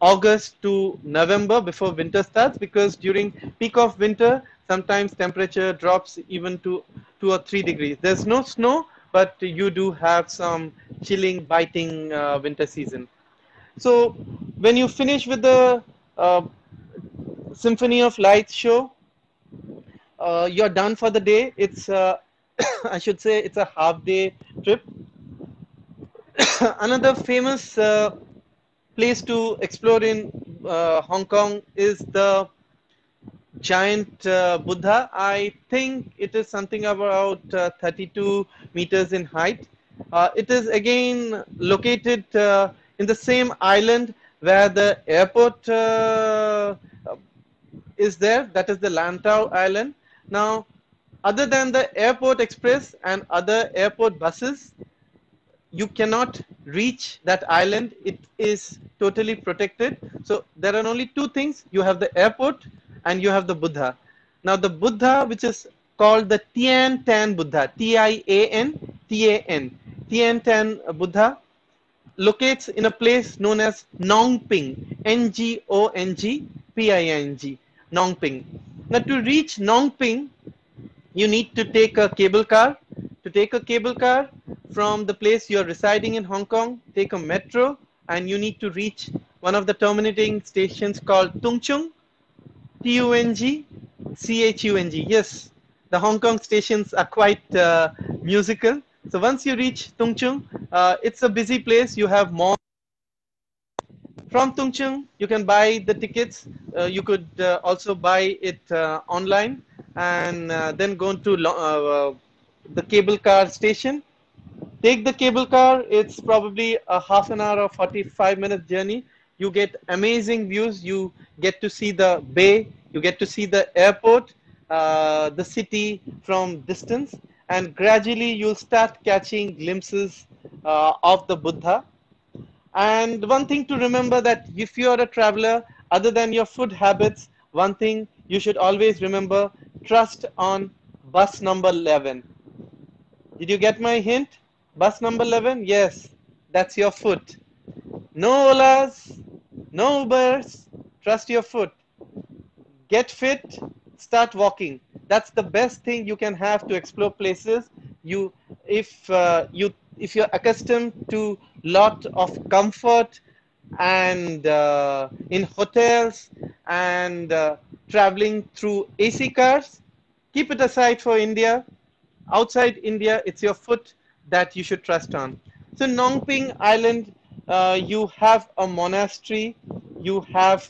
[SPEAKER 1] August to November, before winter starts, because during peak of winter, sometimes temperature drops even to 2 or 3 degrees. There's no snow, but you do have some chilling, biting winter season. So when you finish with the Symphony of Lights show, you're done for the day. It's I should say it's a half-day trip. Another famous place to explore in Hong Kong is the giant Buddha. I think it is something about 32 meters in height. It is again located in the same island where the airport is there. That is the Lantau Island. Now, other than the airport express and other airport buses, you cannot reach that island. It is totally protected. So there are only two things. You have the airport and you have the Buddha. Now the Buddha, which is called the Tian Tan Buddha, Tian-Tan, Tian Tan Buddha, locates in a place known as Nong Ping, Ngongping, Nong Ping. Now to reach Nong Ping, you need to take a cable car. To take a cable car from the place you are residing in Hong Kong, take a metro, and you need to reach one of the terminating stations called Tung Chung, Tungchung. Yes, the Hong Kong stations are quite musical. So once you reach Tung Chung, it's a busy place. You have more. From Tung Chung, you can buy the tickets. You could also buy it online, and then go to the cable car station. Take the cable car. It's probably a half an hour or 45-minute journey. You get amazing views. You get to see the bay. You get to see the airport, the city from distance, and gradually you'll start catching glimpses of the Buddha. And one thing to remember, that if you are a traveler, other than your food habits, one thing you should always remember: trust on bus number 11. Did you get my hint? Bus number 11? Yes, that's your foot. No Olas, no Ubers, trust your foot. Get fit, start walking. That's the best thing you can have to explore places. You, if you're accustomed to lot of comfort and in hotels and traveling through AC cars, keep it aside for India. Outside India, it's your foot that you should trust on. So Nongping Island, you have a monastery, you have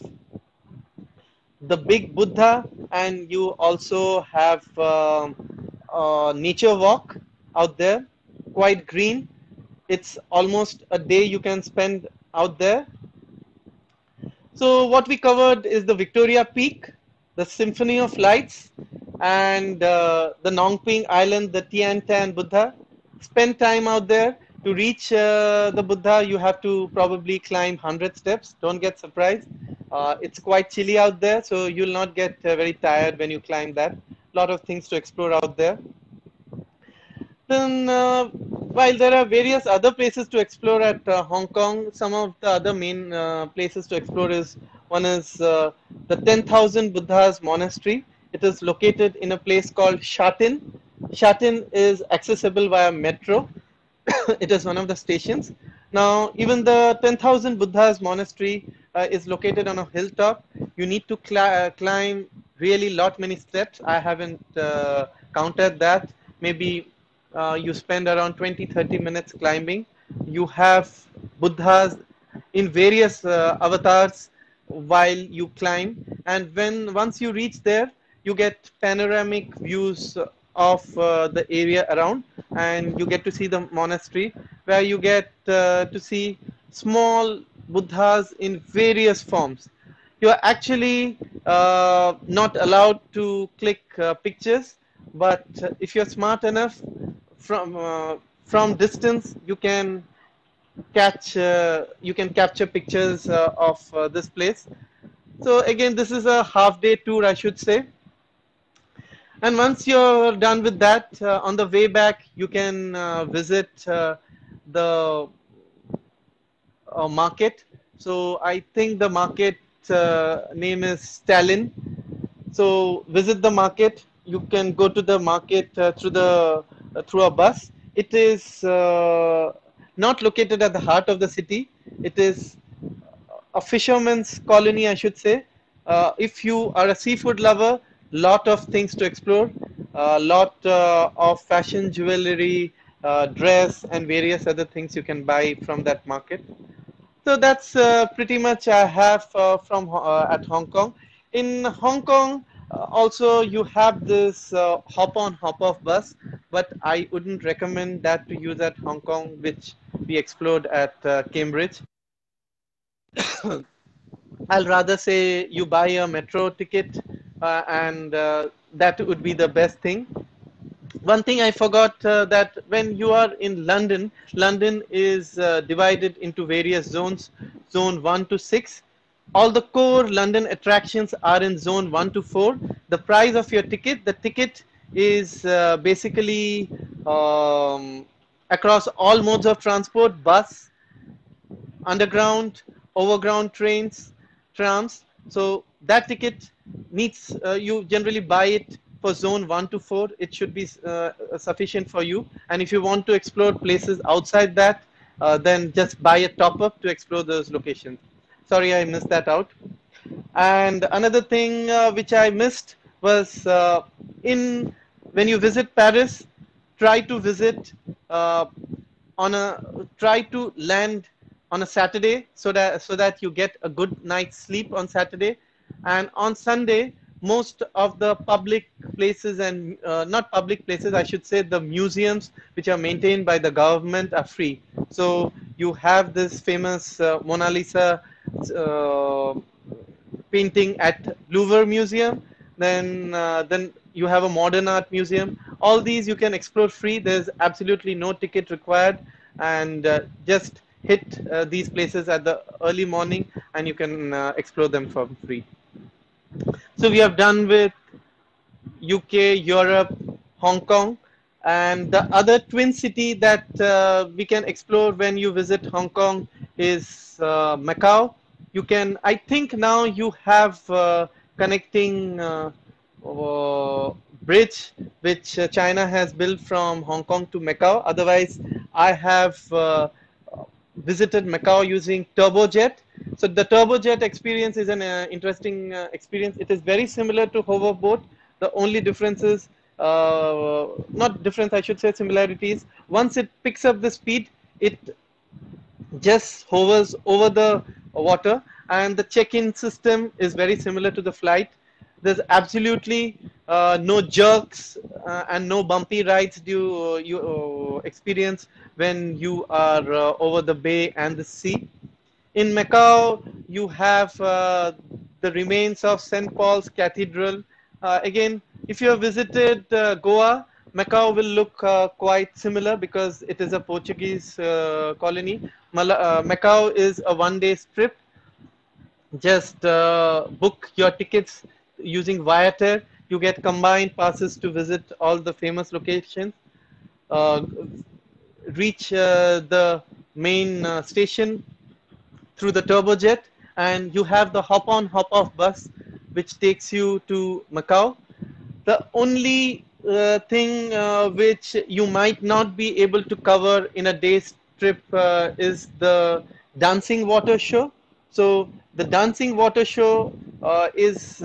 [SPEAKER 1] the big Buddha, and you also have a nature walk out there, quite green. It's almost a day you can spend out there. So what we covered is the Victoria Peak, the Symphony of Lights, and the Nongping Island, the Tian Tan Buddha. Spend time out there. To reach the Buddha, you have to probably climb 100 steps. Don't get surprised. It's quite chilly out there, so you'll not get very tired when you climb that. A lot of things to explore out there. Then, while there are various other places to explore at Hong Kong, some of the other main places to explore is, one is the 10,000 Buddhas Monastery. It is located in a place called Sha Tin. Sha Tin is accessible via metro. It is one of the stations. Now, even the 10,000 Buddhas Monastery is located on a hilltop. You need to climb really many steps. I haven't counted that. Maybe you spend around 20-30 minutes climbing. You have Buddhas in various avatars while you climb, and once you reach there, you get panoramic views of the area around, and you get to see the monastery, where you get to see small Buddhas in various forms. You are actually not allowed to click pictures, but if you're smart enough, from distance you can capture pictures of this place. So again, this is a half-day tour, I should say. And once you're done with that, on the way back, you can visit the market. So I think the market name is Stalin. So visit the market. You can go to the market through a bus. It is not located at the heart of the city. It is a fisherman's colony, I should say. If you are a seafood lover, lot of things to explore, lot of fashion jewelry, dress, and various other things you can buy from that market. So that's pretty much I have from at Hong Kong. In Hong Kong, also you have this hop-on, hop-off bus, but I wouldn't recommend that to use at Hong Kong, which we explored at Cambridge. I'll rather say you buy a metro ticket, and that would be the best thing. One thing I forgot, that when you are in London, London is divided into various zones, zone 1 to 6. All the core London attractions are in zone 1 to 4. The price of your ticket, the ticket is basically across all modes of transport: bus, underground, overground trains, trams. So that ticket needs, you generally buy it for zone 1 to 4. It should be sufficient for you. And if you want to explore places outside that, then just buy a top-up to explore those locations. Sorry, I missed that out. And another thing which I missed was when you visit Paris, try to land on a Saturday, so that you get a good night's sleep on Saturday. And on Sunday, most of the public places, and not public places, I should say, the museums which are maintained by the government, are free. So you have this famous Mona Lisa painting at Louvre Museum. Then you have a modern art museum. All these you can explore free. There's absolutely no ticket required, and just hit these places at the early morning, and you can explore them for free. So we have done with UK, Europe, Hong Kong, and the other twin city that we can explore when you visit Hong Kong is Macau. You can, I think now you have connecting bridge which China has built from Hong Kong to Macau. Otherwise, I have visited Macau using turbojet. So the turbojet experience is an interesting experience. It is very similar to hoverboat. The only difference is, not difference, I should say similarities. Once it picks up the speed, it just hovers over the water, and the check-in system is very similar to the flight. There's absolutely no jerks and no bumpy rides you experience when you are over the bay and the sea. In Macau, you have the remains of St. Paul's Cathedral. Again, if you have visited Goa, Macau will look quite similar because it is a Portuguese colony. Macau is a one-day trip. Just book your tickets using Viator. You get combined passes to visit all the famous locations. Reach the main station through the turbojet, and you have the hop-on, hop-off bus which takes you to Macau. The only thing which you might not be able to cover in a day's trip is the dancing water show. So the dancing water show is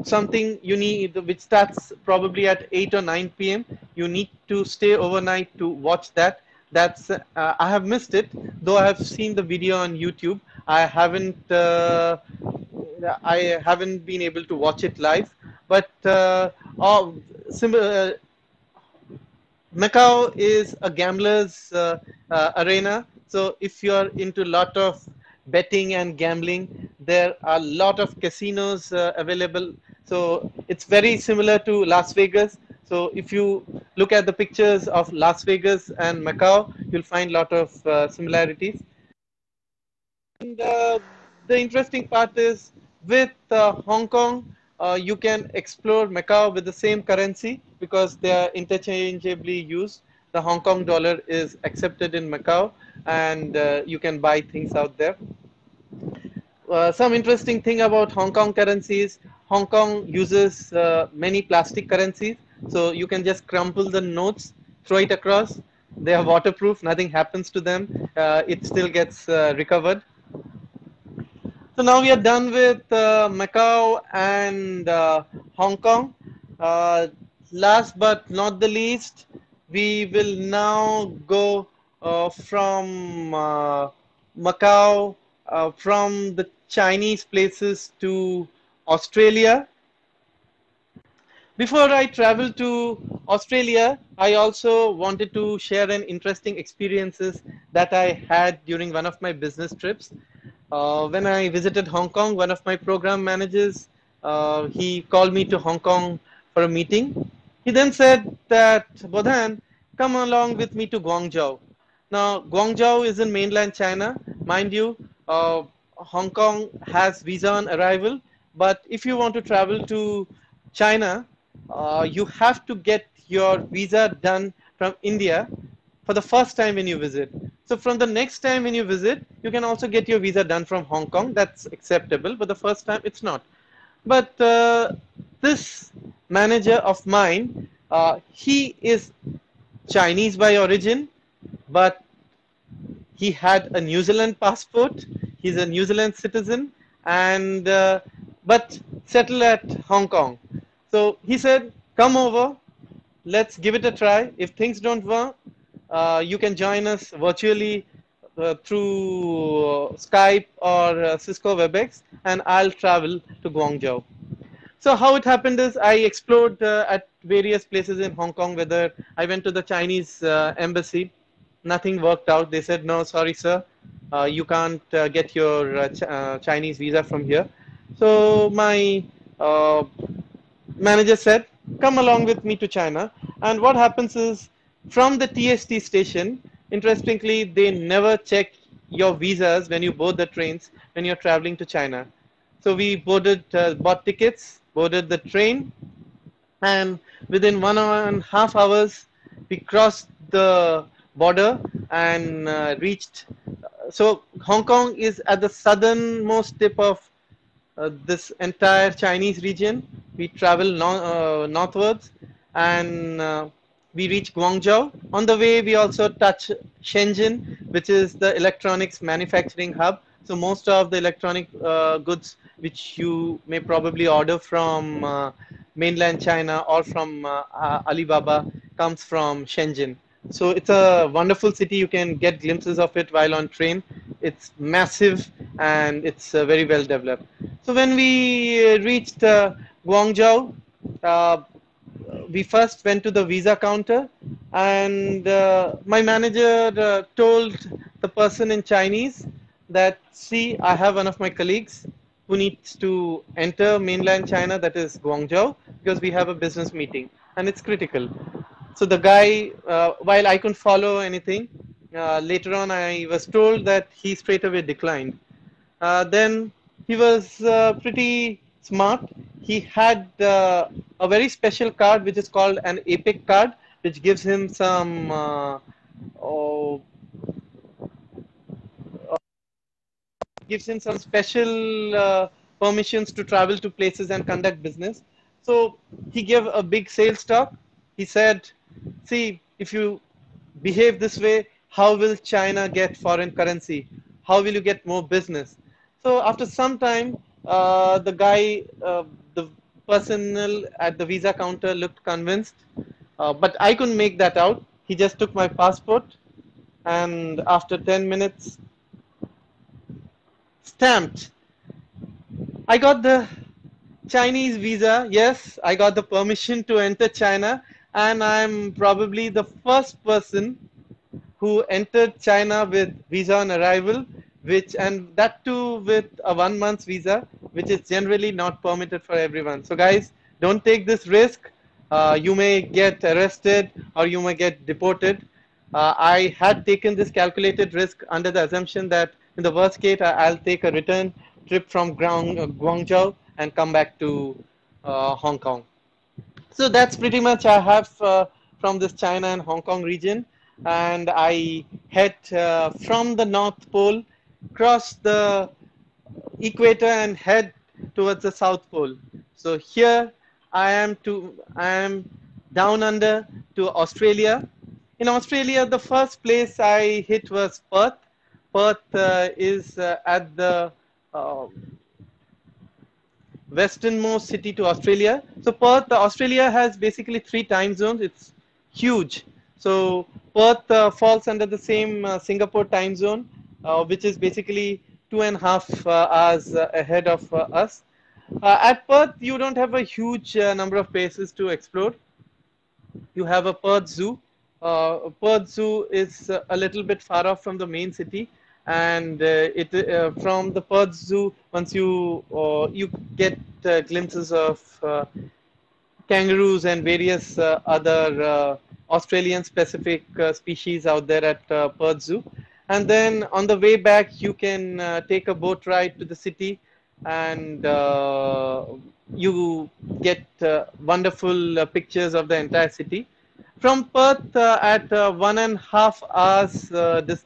[SPEAKER 1] something you need, which starts probably at 8 or 9 p.m. You need to stay overnight to watch that. That's I have missed it, though I have seen the video on YouTube. I haven't been able to watch it live. But Macau is a gambler's arena. So if you're into a lot of betting and gambling, there are a lot of casinos available. So it's very similar to Las Vegas. So if you look at the pictures of Las Vegas and Macau, you'll find a lot of similarities. And the interesting part is with Hong Kong, you can explore Macau with the same currency because they are interchangeably used. The Hong Kong dollar is accepted in Macau, and you can buy things out there. Some interesting thing about Hong Kong currencies, Hong Kong uses many plastic currencies. So you can just crumple the notes, throw it across. They are waterproof, nothing happens to them. It still gets recovered. So now we are done with Macau and Hong Kong. Last but not the least, we will now go from Macau, from the Chinese places to Australia. Before I travel to Australia, I also wanted to share an interesting experiences that I had during one of my business trips. When I visited Hong Kong, one of my program managers, he called me to Hong Kong for a meeting. He then said that, Baudhayan, come along with me to Guangzhou. Now, Guangzhou is in mainland China. Mind you, Hong Kong has visa on arrival, but if you want to travel to China, you have to get your visa done from India for the first time when you visit. So from the next time when you visit, you can also get your visa done from Hong Kong. That's acceptable, but the first time it's not. But this manager of mine, he is Chinese by origin, but he had a New Zealand passport. He's a New Zealand citizen, and but settled at Hong Kong. So he said, come over, let's give it a try. If things don't work, you can join us virtually through Skype or Cisco WebEx, and I'll travel to Guangzhou. So how it happened is I explored at various places in Hong Kong, whether I went to the Chinese embassy, nothing worked out. They said, no, sorry, sir, you can't get your Chinese visa from here. So my manager said, come along with me to China. And what happens is, from the TST station, interestingly, they never check your visas when you board the trains when you're traveling to China. So we bought tickets, boarded the train, and within 1.5 hours, we crossed the border and reached. So Hong Kong is at the southernmost tip of this entire Chinese region. We travel northwards, and we reach Guangzhou. On the way, we also touch Shenzhen, which is the electronics manufacturing hub. So most of the electronic goods which you may probably order from mainland China or from Alibaba comes from Shenzhen. So it's a wonderful city. You can get glimpses of it while on train. It's massive and it's very well developed. So when we reached Guangzhou, uh, we first went to the visa counter, and my manager told the person in Chinese that, see, I have one of my colleagues who needs to enter mainland China, that is Guangzhou, because we have a business meeting and it's critical. So the guy, while I couldn't follow anything, later on I was told that he straight away declined. Then he was pretty smart. He had a very special card which is called an APEC card, which gives him some oh, special permissions to travel to places and conduct business. So he gave a big sales talk. He said, see, if you behave this way, how will China get foreign currency? How will you get more business? So after some time, the guy, the personnel at the visa counter looked convinced, but I couldn't make that out. He just took my passport, and after 10 minutes, stamped. I got the Chinese visa. Yes, I got the permission to enter China, and I'm probably the first person who entered China with visa on arrival, and that too with a 1 month visa, which is generally not permitted for everyone. So guys, don't take this risk. You may get arrested or you may get deported. I had taken this calculated risk under the assumption that in the worst case, I'll take a return trip from Guangzhou and come back to Hong Kong. So that's pretty much I have from this China and Hong Kong region. And I head from the North Pole, cross the equator and head towards the South Pole. So here I am down under to Australia. In Australia, the first place I hit was Perth. Perth is at the westernmost city to Australia. So Perth, Australia has basically 3 time zones. It's huge. So Perth falls under the same Singapore time zone, which is basically 2.5 hours ahead of us. At Perth, you don't have a huge number of places to explore. You have a Perth Zoo. Perth Zoo is a little bit far off from the main city, and from the Perth Zoo, once you get glimpses of kangaroos and various other Australian specific species out there at Perth Zoo. And then on the way back, you can take a boat ride to the city, and you get wonderful pictures of the entire city. From Perth, at 1.5 hours this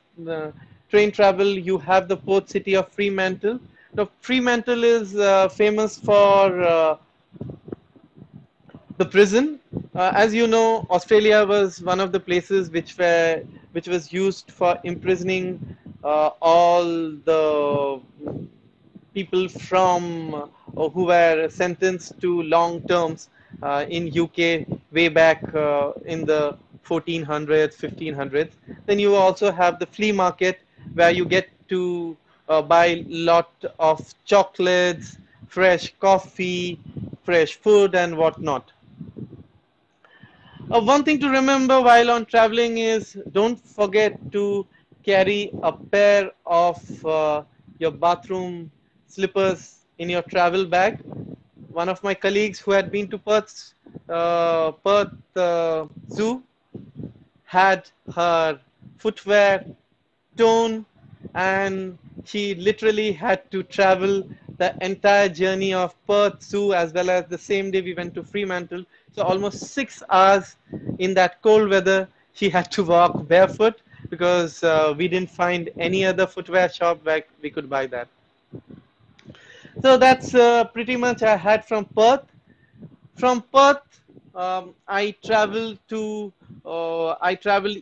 [SPEAKER 1] train travel, you have the port city of Fremantle. Now, Fremantle is famous for the prison. As you know, Australia was one of the places which was used for imprisoning all the people from who were sentenced to long terms in UK way back in the 1400s, 1500s. Then you also have the flea market, where you get to buy lot of chocolates, fresh coffee, fresh food, and whatnot. One thing to remember while on traveling is don't forget to carry a pair of your bathroom slippers in your travel bag. One of my colleagues who had been to Perth Zoo had her footwear, tone, and she literally had to travel the entire journey of Perth Zoo, as well as the same day we went to Fremantle. So almost 6 hours in that cold weather, she had to walk barefoot because we didn't find any other footwear shop where we could buy that. So that's pretty much I had from Perth. From Perth, I traveled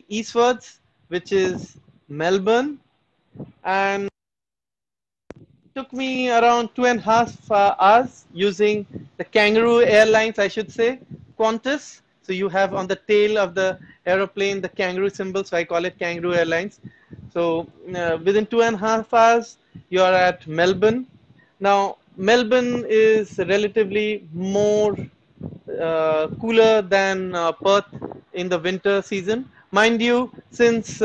[SPEAKER 1] eastwards, which is Melbourne, and took me around 2.5 hours using the Kangaroo Airlines, I should say, Qantas. So you have on the tail of the aeroplane the kangaroo symbol, so I call it Kangaroo Airlines. So within 2.5 hours, you are at Melbourne. Now, Melbourne is relatively more cooler than Perth in the winter season. Mind you, since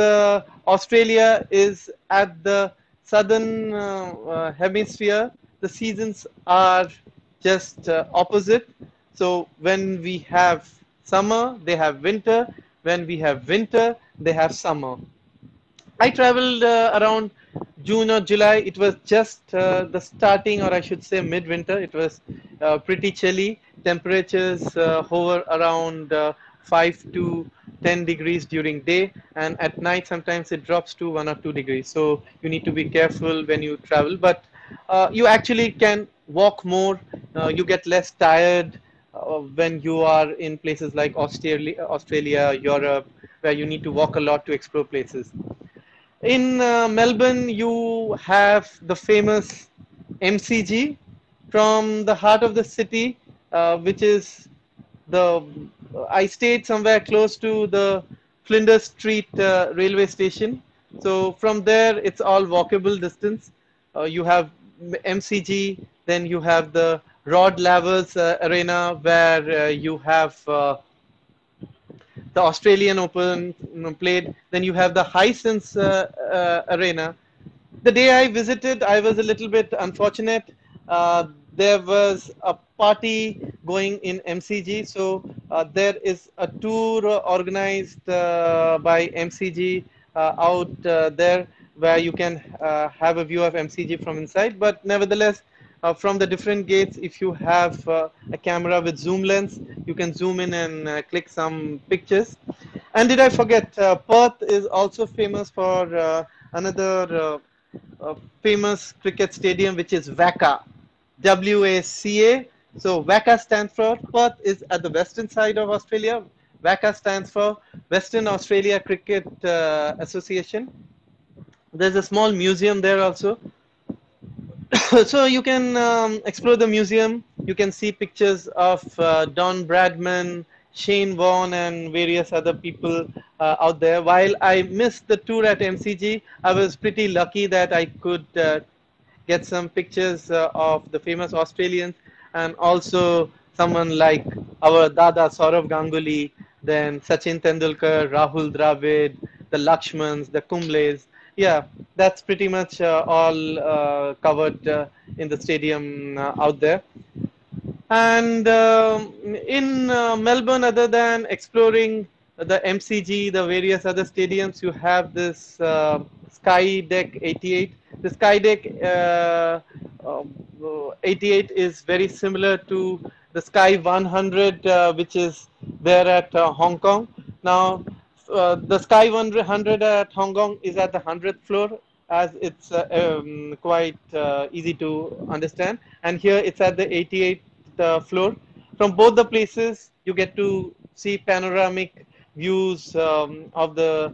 [SPEAKER 1] Australia is at the southern hemisphere, the seasons are just opposite. So when we have summer, they have winter. When we have winter, they have summer. I traveled around June or July. It was just the starting, or I should say midwinter. It was pretty chilly. Temperatures hover around 5 to 10 degrees during day, and at night sometimes it drops to 1 or 2 degrees. So you need to be careful when you travel, but you actually can walk more. You get less tired when you are in places like Australia, Europe, where you need to walk a lot to explore places. In Melbourne, you have the famous MCG from the heart of the city, which is the. I stayed somewhere close to the Flinders Street railway station. So from there, it's all walkable distance. You have MCG, then you have the Rod Lavers Arena, where you have the Australian Open played. Then you have the Hisense Arena. The day I visited, I was a little bit unfortunate. There was a party going in MCG, so there is a tour organized by MCG out there where you can have a view of MCG from inside. But nevertheless, from the different gates, if you have a camera with zoom lens, you can zoom in and click some pictures. And did I forget, Perth is also famous for another famous cricket stadium, which is WACA, WACA. So WACA stands for, Perth is at the western side of Australia. WACA stands for Western Australia Cricket Association. There's a small museum there also. So you can explore the museum. You can see pictures of Don Bradman, Shane Warne, and various other people out there. While I missed the tour at MCG, I was pretty lucky that I could get some pictures of the famous Australians, and also someone like our Dada Saurav Ganguly, then Sachin Tendulkar, Rahul Dravid, the Lakshmans, the Kumbles. Yeah, that's pretty much all covered in the stadium out there. And in Melbourne, other than exploring the MCG, the various other stadiums, you have this Sky Deck 88. The Sky Deck 88 is very similar to the Sky 100, which is there at Hong Kong. Now, the Sky 100 at Hong Kong is at the 100th floor, as it's quite easy to understand. And here it's at the 88th floor. From both the places, you get to see panoramic views of the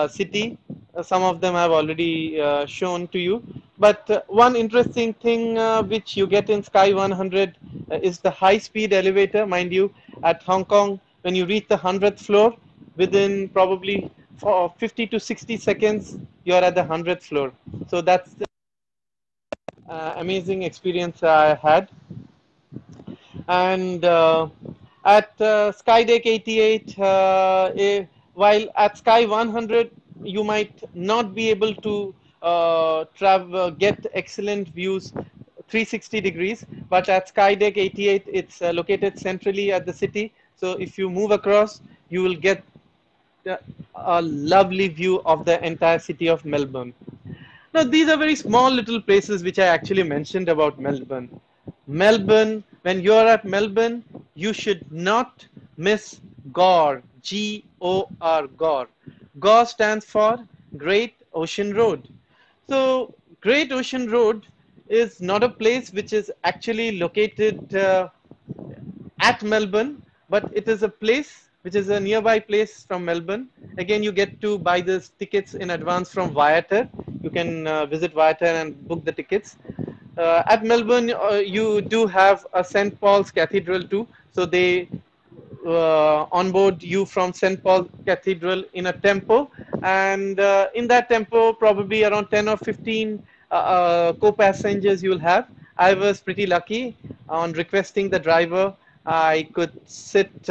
[SPEAKER 1] city. Some of them I've already shown to you. But one interesting thing which you get in Sky 100 is the high-speed elevator. Mind you, at Hong Kong, when you reach the 100th floor, within probably 50 to 60 seconds, you're at the 100th floor. So that's the amazing experience I had. And at Skydeck 88, while at Sky 100, you might not be able to get excellent views 360 degrees, but at Skydeck 88, it's located centrally at the city. So if you move across, you will get a lovely view of the entire city of Melbourne. Now, these are very small little places which I actually mentioned about Melbourne. Melbourne, when you're at Melbourne, you should not miss GORE, G-O-R, GORE. GORE stands for Great Ocean Road. So, Great Ocean Road is not a place which is actually located at Melbourne, but it is a place which is a nearby place from Melbourne. Again, you get to buy the tickets in advance from Viator. You can visit Viator and book the tickets. At Melbourne, you do have a St. Paul's Cathedral too. So they onboard you from St. Paul's Cathedral in a tempo. And in that tempo, probably around 10 or 15 co-passengers you'll have. I was pretty lucky. On requesting the driver, I could sit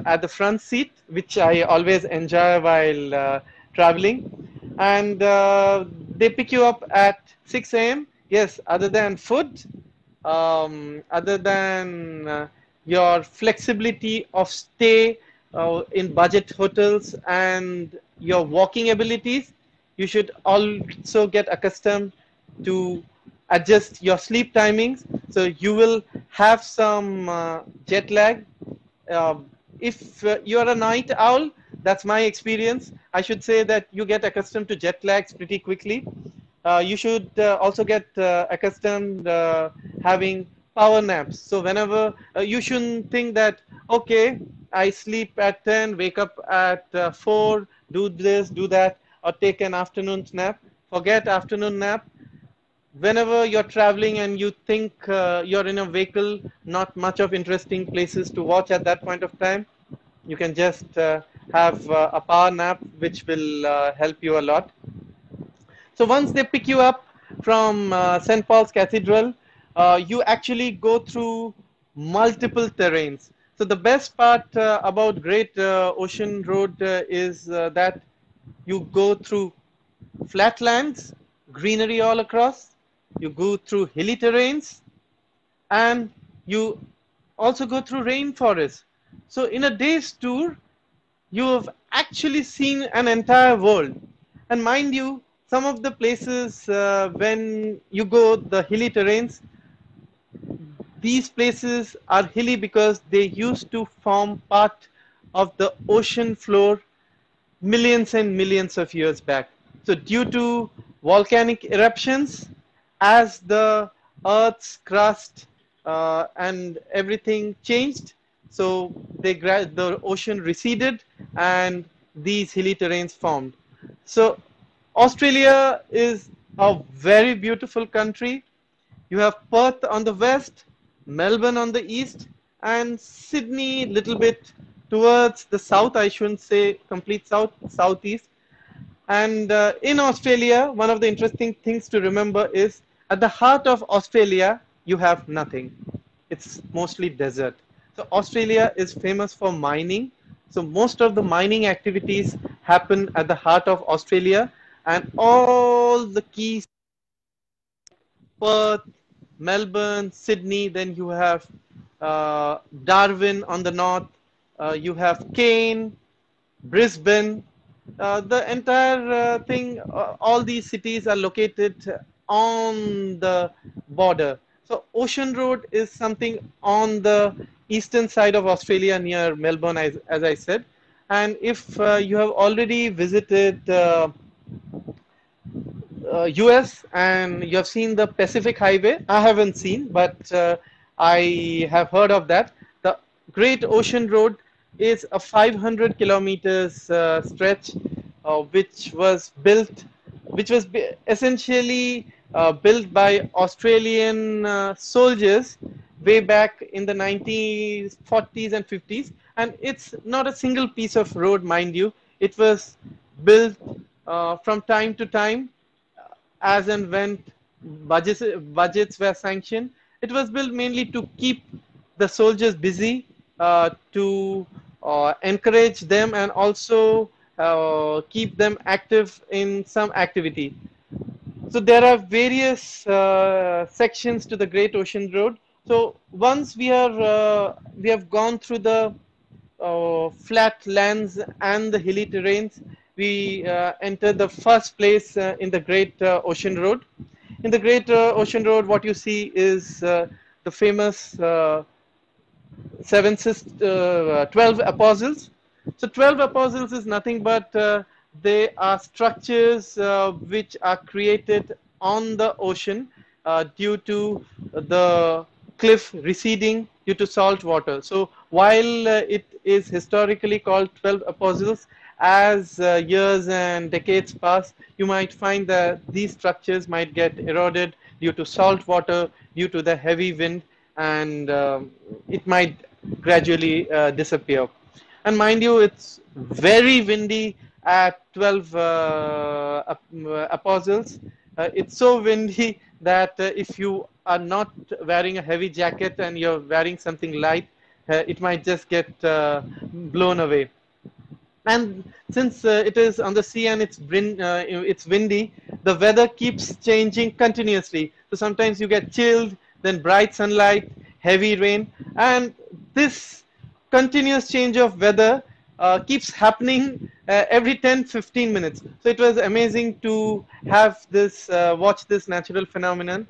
[SPEAKER 1] at the front seat, which I always enjoy while traveling. And they pick you up at 6 a.m. Yes, other than food, other than your flexibility of stay in budget hotels and your walking abilities, you should also get accustomed to adjust your sleep timings. So you will have some jet lag. If you're a night owl, that's my experience. I should say that you get accustomed to jet lags pretty quickly. You should also get accustomed having power naps. So whenever you shouldn't think that, okay, I sleep at 10, wake up at 4, do this, do that, or take an afternoon nap. Forget afternoon nap. Whenever you're traveling and you think you're in a vehicle, not much of interesting places to watch at that point of time, you can just have a power nap, which will help you a lot. So once they pick you up from St. Paul's Cathedral, you actually go through multiple terrains. So the best part about Great Ocean Road is that you go through flatlands, greenery all across, you go through hilly terrains, and you also go through rainforests. So in a day's tour, you have actually seen an entire world. And mind you, some of the places when you go the hilly terrains, these places are hilly because they used to form part of the ocean floor millions and millions of years back. So due to volcanic eruptions, as the Earth's crust and everything changed, so the ocean receded and these hilly terrains formed. So Australia is a very beautiful country. You have Perth on the west, Melbourne on the east, and Sydney a little bit towards the south. I shouldn't say complete south, southeast. And in Australia, one of the interesting things to remember is at the heart of Australia, you have nothing. It's mostly desert. So Australia is famous for mining. So most of the mining activities happen at the heart of Australia, and all the key Perth, Melbourne, Sydney, then you have Darwin on the north, you have Cairns, Brisbane, the entire thing, all these cities are located on the border. So Ocean Road is something on the eastern side of Australia near Melbourne, as I said. And if you have already visited US and you have seen the Pacific Highway, I haven't seen, but I have heard of that. The Great Ocean Road is a 500 kilometers stretch, which was essentially built by Australian soldiers way back in the 1940s and 50s. And it's not a single piece of road, mind you. It was built from time to time as and when budgets were sanctioned. It was built mainly to keep the soldiers busy, to encourage them and also keep them active in some activity. So there are various sections to the Great Ocean Road. So once we have gone through the flat lands and the hilly terrains, we enter the first place in the Great Ocean Road. In the Great Ocean Road, what you see is the famous 12 apostles. So 12 apostles is nothing but they are structures which are created on the ocean due to the cliff receding due to salt water. So while it is historically called 12 apostles, as years and decades pass, you might find that these structures might get eroded due to salt water, due to the heavy wind, and it might gradually disappear. And mind you, it's very windy at 12 apostles. It's so windy that if you are not wearing a heavy jacket and you're wearing something light, it might just get blown away. And since it is on the sea and it's windy, the weather keeps changing continuously. So sometimes you get chilled, then bright sunlight, heavy rain, and this continuous change of weather keeps happening every 10-15 minutes. So it was amazing to have this, watch this natural phenomenon.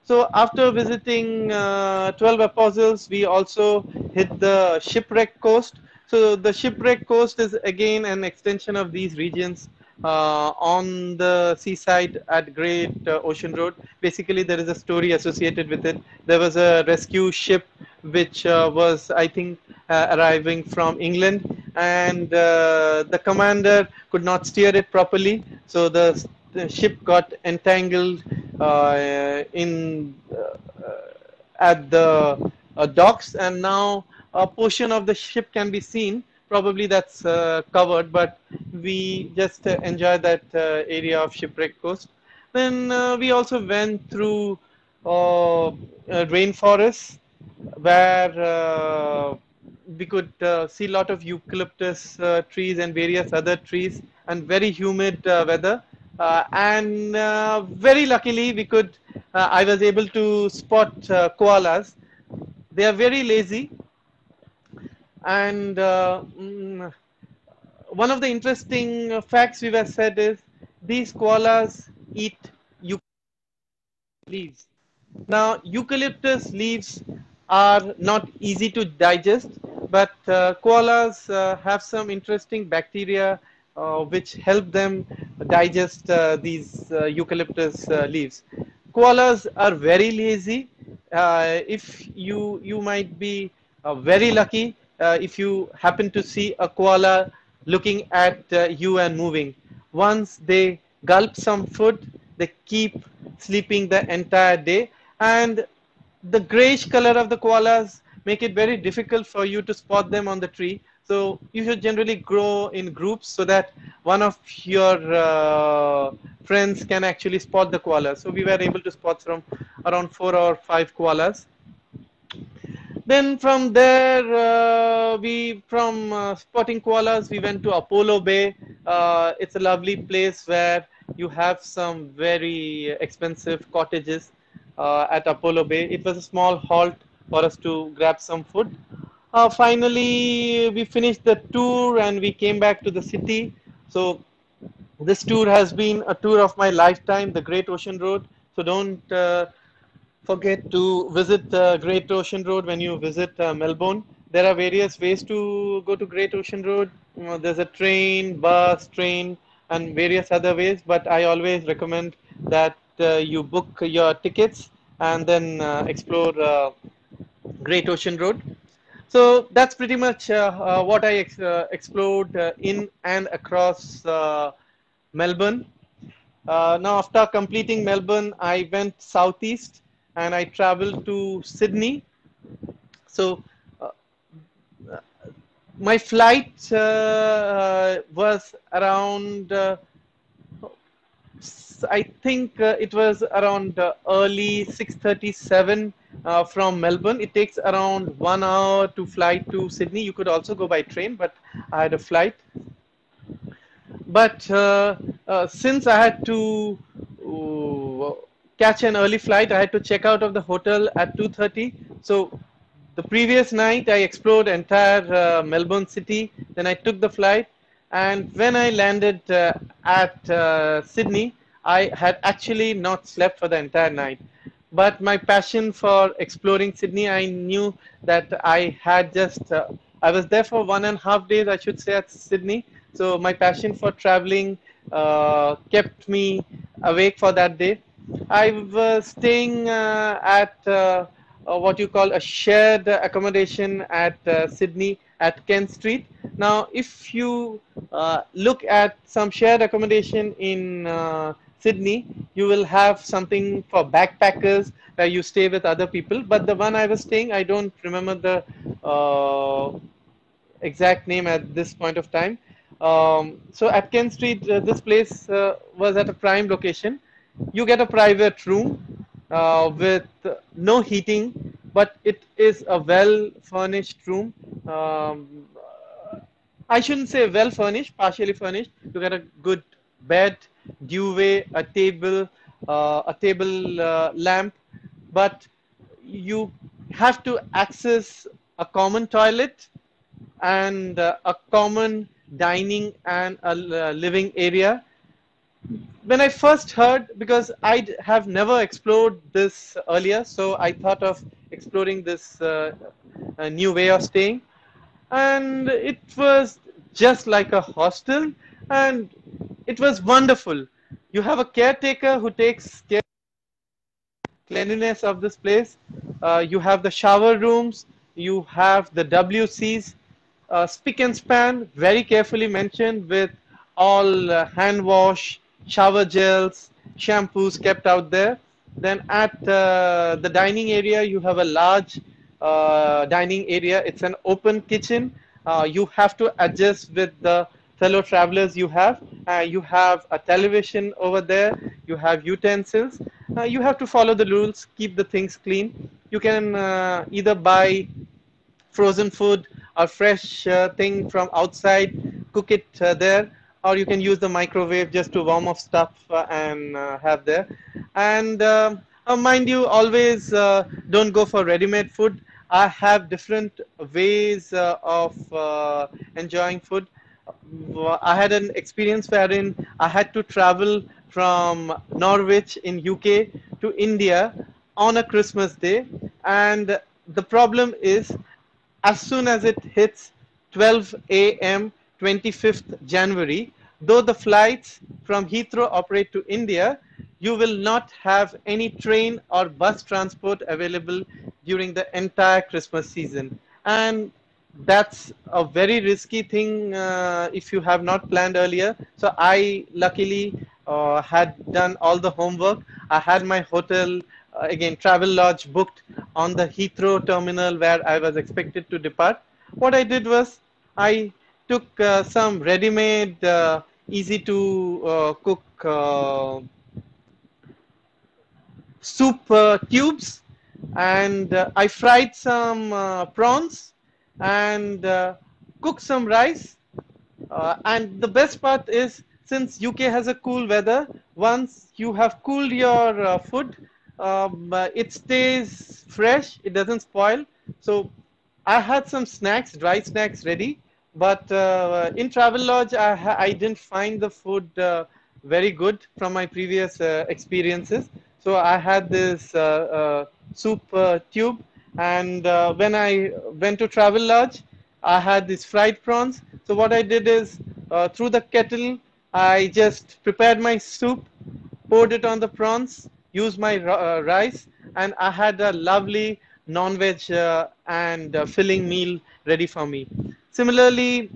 [SPEAKER 1] So after visiting 12 apostles, we also hit the Shipwreck Coast. So the Shipwreck Coast is again an extension of these regions on the seaside at Great Ocean Road. Basically, there is a story associated with it. There was a rescue ship which was, I think, arriving from England, and the commander could not steer it properly. So the ship got entangled at the docks, and now a portion of the ship can be seen. Probably that's covered, but we just enjoy that area of Shipwreck Coast. Then we also went through rainforests where we could see a lot of eucalyptus trees and various other trees, and very humid weather. And very luckily, I was able to spot koalas. They are very lazy. And one of the interesting facts we were said is these koalas eat eucalyptus leaves. Now, eucalyptus leaves are not easy to digest, but koalas have some interesting bacteria which help them digest these eucalyptus leaves. Koalas are very lazy. If you might be very lucky if you happen to see a koala looking at you and moving. Once they gulp some food, they keep sleeping the entire day, and the grayish color of the koalas make it very difficult for you to spot them on the tree. So you should generally grow in groups so that one of your friends can actually spot the koalas. So we were able to spot from around 4 or 5 koalas. Then from there, from spotting koalas, we went to Apollo Bay. It's a lovely place where you have some very expensive cottages at Apollo Bay. It was a small halt for us to grab some food. Finally, we finished the tour and we came back to the city. So this tour has been a tour of my lifetime, the Great Ocean Road. So don't forget to visit Great Ocean Road when you visit Melbourne. There are various ways to go to Great Ocean Road. There's a train, bus, train, and various other ways. But I always recommend that you book your tickets and then explore Great Ocean Road. So that's pretty much what I explored in and across Melbourne. Now, after completing Melbourne, I went southeast and I traveled to Sydney. So my flight was around, I think it was around early 6:37 from Melbourne. It takes around 1 hour to fly to Sydney. You could also go by train, but I had a flight. But since I had to catch an early flight, I had to check out of the hotel at 2:30. So The previous night, I explored entire Melbourne city. Then I took the flight, and when I landed at Sydney, I had actually not slept for the entire night. But my passion for exploring Sydney, I knew that I had just, I was there for 1.5 days, I should say, at Sydney. So my passion for traveling kept me awake for that day. I was staying at what you call a shared accommodation at Sydney at Kent Street. Now, if you look at some shared accommodation in Sydney, you will have something for backpackers where you stay with other people. But the one I was staying, I don't remember the exact name at this point of time. So at Kent Street, this place was at a prime location. You get a private room with no heating, but it is a well furnished room. I shouldn't say well furnished, partially furnished. You get a good bed, duvet, a table lamp, but you have to access a common toilet and a common dining and a living area. When I first heard, because I have never explored this earlier, so I thought of exploring this new way of staying, and it was just like a hostel, and it was wonderful. You have a caretaker who takes care of the cleanliness of this place. You have the shower rooms, you have the WCs, spick and span, very carefully mentioned, with all hand wash, shower gels, shampoos kept out there. Then at the dining area, you have a large dining area. It's an open kitchen. You have to adjust with the fellow travelers you have. You have a television over there. You have utensils. You have to follow the rules, keep the things clean. You can either buy frozen food or fresh thing from outside, cook it there, or you can use the microwave just to warm up stuff and have there. And mind you, always don't go for ready-made food. I have different ways of enjoying food. I had an experience wherein I had to travel from Norwich in UK to India on a Christmas day, and the problem is, as soon as it hits 12 a.m. 25th January, though the flights from Heathrow operate to India, you will not have any train or bus transport available during the entire Christmas season. And that's a very risky thing if you have not planned earlier. So I luckily had done all the homework. I had my hotel, again, travel lodge booked on the Heathrow terminal where I was expected to depart. What I did was I took some ready-made, easy to cook soup tubes, and I fried some prawns and cooked some rice. And the best part is, since UK has a cool weather, once you have cooled your food, it stays fresh, it doesn't spoil. So I had some snacks, dry snacks ready, but in Travelodge, I didn't find the food very good from my previous experiences. So I had this soup tube, and when I went to Travelodge, I had these fried prawns. So what I did is, through the kettle, I just prepared my soup, poured it on the prawns, used my rice, and I had a lovely non-veg and filling meal ready for me. Similarly,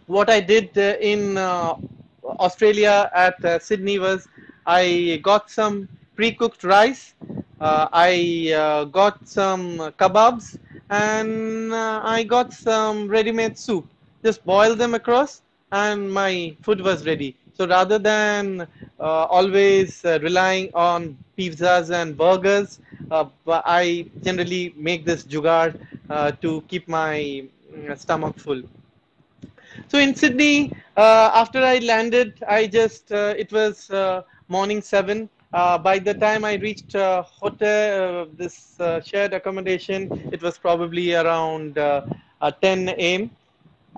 [SPEAKER 1] what I did in Australia at Sydney was I got some pre-cooked rice, I got some kebabs, and I got some ready-made soup. Just boiled them across and my food was ready. So rather than always relying on pizzas and burgers, I generally make this jugaad to keep my stomach full. So in Sydney, after I landed, I just, it was morning 7. By the time I reached hotel, this shared accommodation, it was probably around 10 a.m.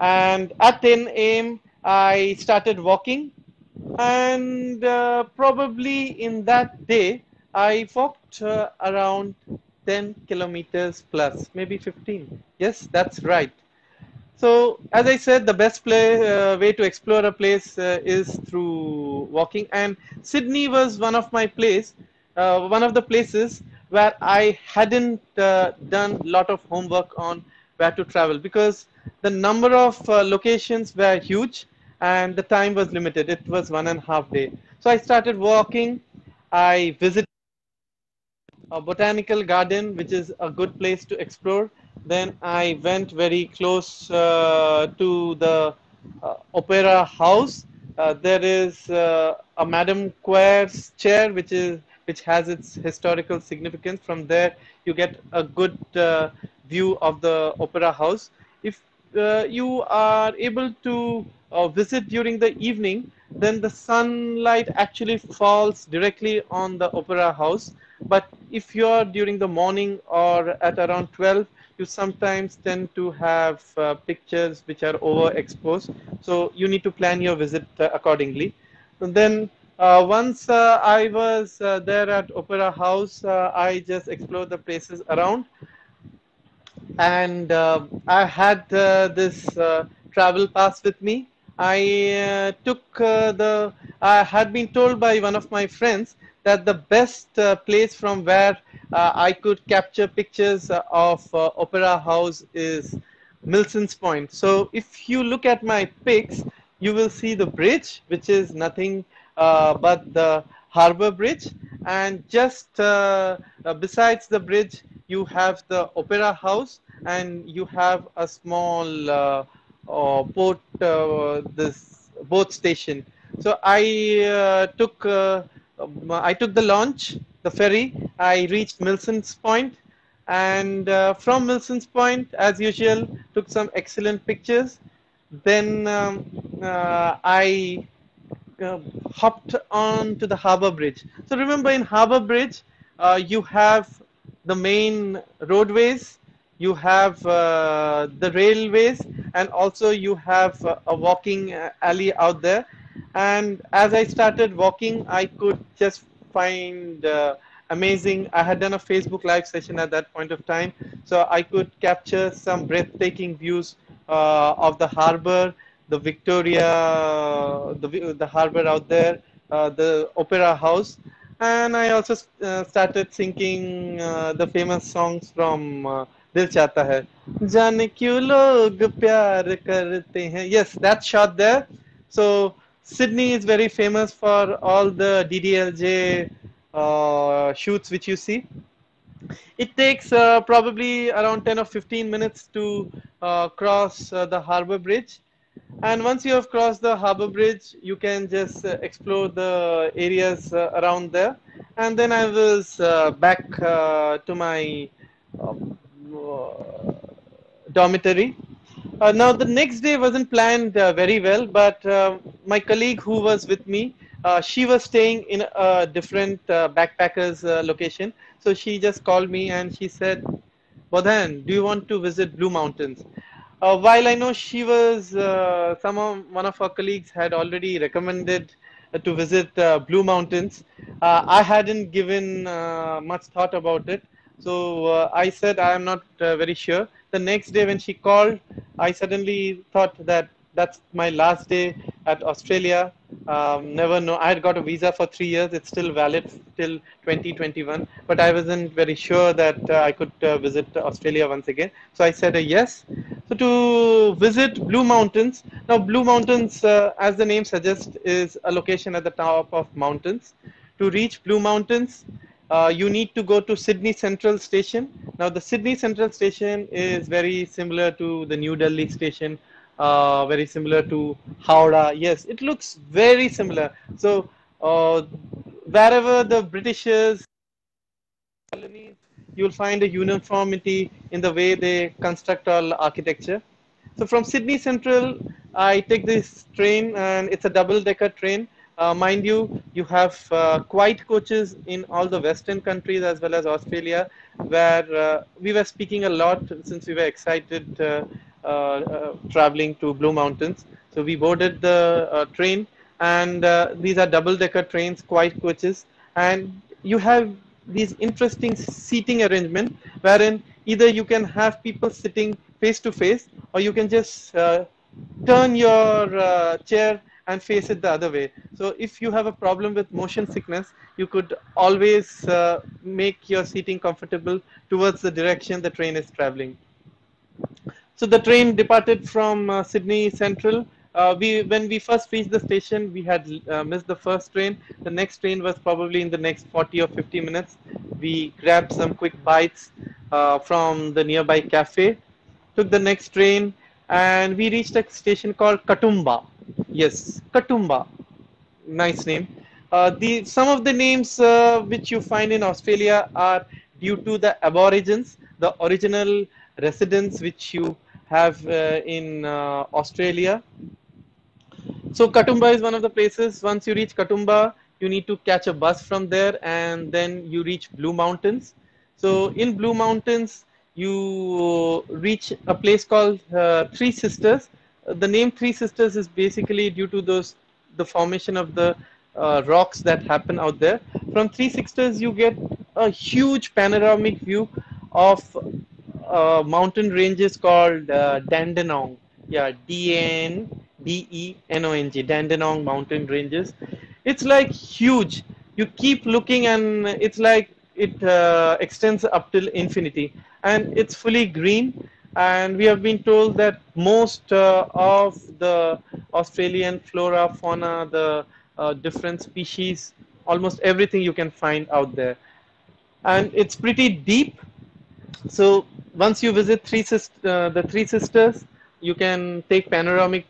[SPEAKER 1] And at 10 a.m., I started walking, and probably in that day, I walked around 10 kilometers plus, maybe 15. Yes, that's right. So, as I said, the best way to explore a place is through walking. And Sydney was one of the places where I hadn't done a lot of homework on where to travel, because the number of locations were huge and the time was limited. It was 1.5 day. So I started walking. I visited a botanical garden, which is a good place to explore. Then I went very close to the Opera House. There is a Madame Quer's chair, which has its historical significance. From there, you get a good view of the Opera House. If you are able to visit during the evening, then the sunlight actually falls directly on the Opera House. But if you're during the morning or at around 12, you sometimes tend to have pictures which are overexposed. So you need to plan your visit accordingly. And then once I was there at Opera House, I just explored the places around, and I had this travel pass with me. I had been told by one of my friends that the best place from where I could capture pictures of Opera House is Milson's Point. So if you look at my pics, you will see the bridge, which is nothing but the harbor bridge, and just besides the bridge, you have the Opera House, and you have a small this boat station. So I took the launch, the ferry. I reached Milson's Point, and from Milson's Point, as usual, took some excellent pictures. Then I hopped on to the harbor bridge. So remember, in harbor bridge, you have the main roadways, you have the railways, and also you have a walking alley out there. And as I started walking, I could just find amazing. I had done a Facebook live session at that point of time, so I could capture some breathtaking views of the harbor, the Victoria, the harbor out there, the Opera House, and I also started singing the famous songs from Dil Chahta Hai. जाने क्यों लोग प्यार करते हैं. Yes, that shot there. So Sydney is very famous for all the DDLJ shoots which you see. It takes probably around 10 or 15 minutes to cross the harbor bridge. And once you have crossed the harbor bridge, you can just explore the areas around there. And then I was back to my dormitory. Now, the next day wasn't planned very well, but my colleague who was with me, she was staying in a different backpackers location. So she just called me and she said, Baudhayan, do you want to visit Blue Mountains? While I know she was, one of our colleagues had already recommended to visit Blue Mountains, I hadn't given much thought about it. So I said I am not very sure. The next day when she called, I suddenly thought that that's my last day at Australia. Never know. I had got a visa for 3 years. It's still valid till 2021. But I wasn't very sure that I could visit Australia once again. So I said a yes. So to visit Blue Mountains. Now Blue Mountains, as the name suggests, is a location at the top of mountains. To reach Blue Mountains, you need to go to Sydney Central Station. Now the Sydney Central Station is very similar to the New Delhi station, very similar to Howrah. Yes, it looks very similar. So wherever the Britishers, you'll find a uniformity in the way they construct all architecture. So from Sydney Central, I take this train, and it's a double-decker train. Mind you, you have quiet coaches in all the Western countries as well as Australia, where we were speaking a lot since we were excited traveling to Blue Mountains. So we boarded the train, and these are double-decker trains, quiet coaches, and you have these interesting seating arrangement wherein either you can have people sitting face to face, or you can just turn your chair and face it the other way. So if you have a problem with motion sickness, you could always make your seating comfortable towards the direction the train is traveling. So the train departed from Sydney Central. When we first reached the station, we had missed the first train. The next train was probably in the next 40 or 50 minutes. We grabbed some quick bites from the nearby cafe, took the next train, and we reached a station called Katoomba. Yes, Katoomba. Nice name. Some of the names which you find in Australia are due to the aborigines, the original residents which you have in Australia. So Katoomba is one of the places. Once you reach Katoomba, you need to catch a bus from there, and then you reach Blue Mountains. So in Blue Mountains, you reach a place called Three Sisters. The name Three Sisters is basically due to the formation of the rocks that happen out there. From Three Sisters, you get a huge panoramic view of mountain ranges called Dandenong. Yeah, Dendenong, Dandenong mountain ranges. It's like huge. You keep looking, and it's like it extends up till infinity, and it's fully green. And we have been told that most of the Australian flora, fauna, the different species, almost everything you can find out there. And it's pretty deep. So once you visit the Three Sisters, you can take panoramic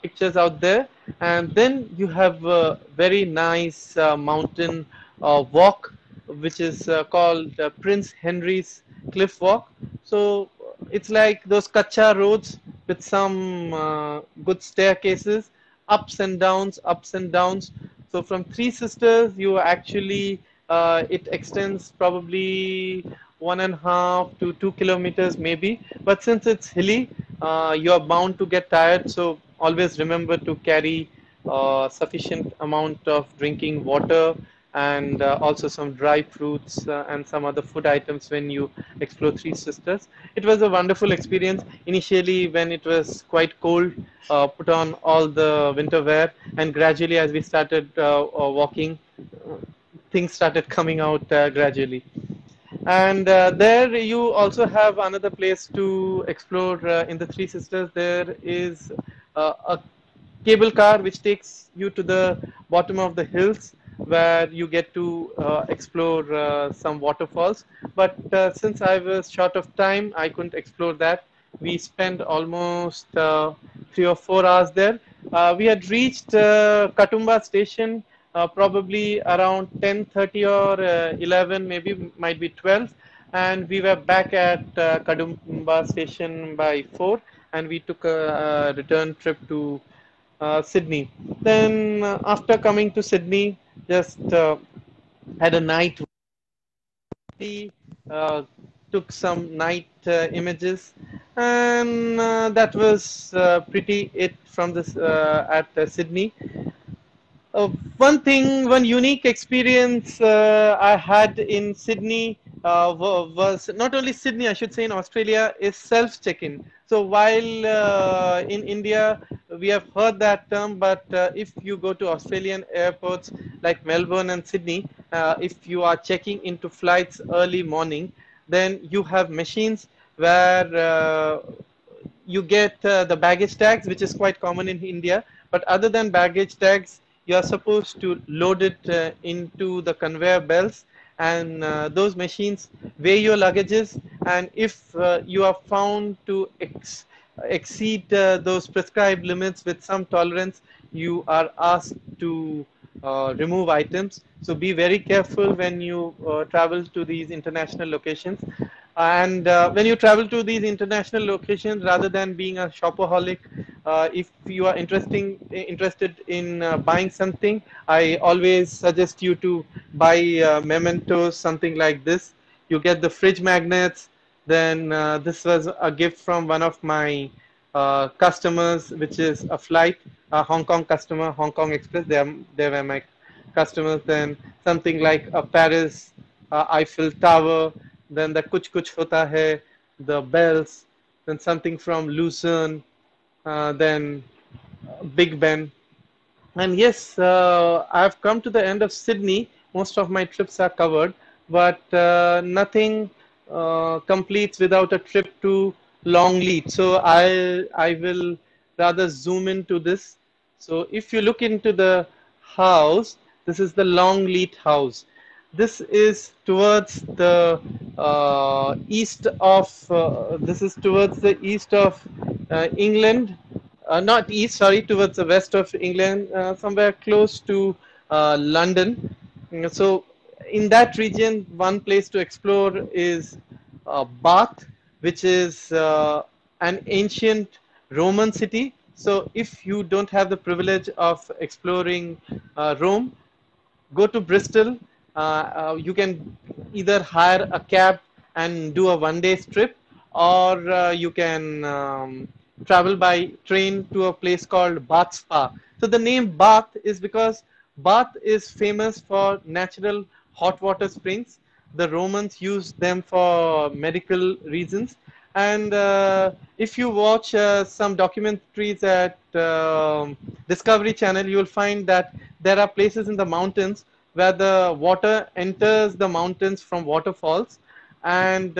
[SPEAKER 1] pictures out there, and then you have a very nice mountain walk, which is called Prince Henry's Cliff Walk. So it's like those kacha roads with some good staircases, ups and downs, ups and downs. So from Three Sisters, you actually it extends probably 1.5 to 2 kilometers maybe. But since it's hilly, you are bound to get tired. So always remember to carry sufficient amount of drinking water, and also some dry fruits and some other food items when you explore Three Sisters. It was a wonderful experience. Initially, when it was quite cold, put on all the winter wear, and gradually as we started walking, things started coming out gradually. And there you also have another place to explore in the Three Sisters. There is a cable car which takes you to the bottom of the hills, where you get to explore some waterfalls. But since I was short of time, I couldn't explore that. We spent almost 3 or 4 hours there. We had reached Katoomba station probably around 10:30 or 11, maybe might be 12, and we were back at Katoomba station by 4, and we took a return trip to Sydney. Then after coming to Sydney, just had a night. We took some night images, and that was pretty it from this at Sydney. One unique experience I had in Sydney was not only Sydney, I should say in Australia, is self-check-in. So while in India we have heard that term, but if you go to Australian airports like Melbourne and Sydney, if you are checking into flights early morning, then you have machines where you get the baggage tags, which is quite common in India. But other than baggage tags, you are supposed to load it into the conveyor belts, and those machines weigh your luggages, and if you are found to exceed those prescribed limits with some tolerance, you are asked to remove items. So be very careful when you travel to these international locations. And when you travel to these international locations, rather than being a shopaholic, If you are interested in buying something, I always suggest you to buy mementos, something like this. You get the fridge magnets. Then this was a gift from one of my customers, which is a flight, a Hong Kong customer, Hong Kong Express. They were my customers. Then something like a Paris Eiffel Tower. Then the Kuch Kuch Hota Hai, the bells. Then something from Lucerne. Then Big Ben. And yes, I've come to the end of Sydney. Most of my trips are covered, but nothing completes without a trip to Longleat. So I will rather zoom into this. So if you look into the house, this is the Longleat house. This is towards the east of. This is towards the east of England, not east, sorry, towards the west of England, somewhere close to London. So, in that region, one place to explore is Bath, which is an ancient Roman city. So, if you don't have the privilege of exploring Rome, go to Bristol. You can either hire a cab and do a 1 day trip, or you can travel by train to a place called Bath Spa. So the name Bath is because Bath is famous for natural hot water springs. The Romans used them for medical reasons. And if you watch some documentaries at Discovery Channel, you will find that there are places in the mountains where the water enters the mountains from waterfalls, and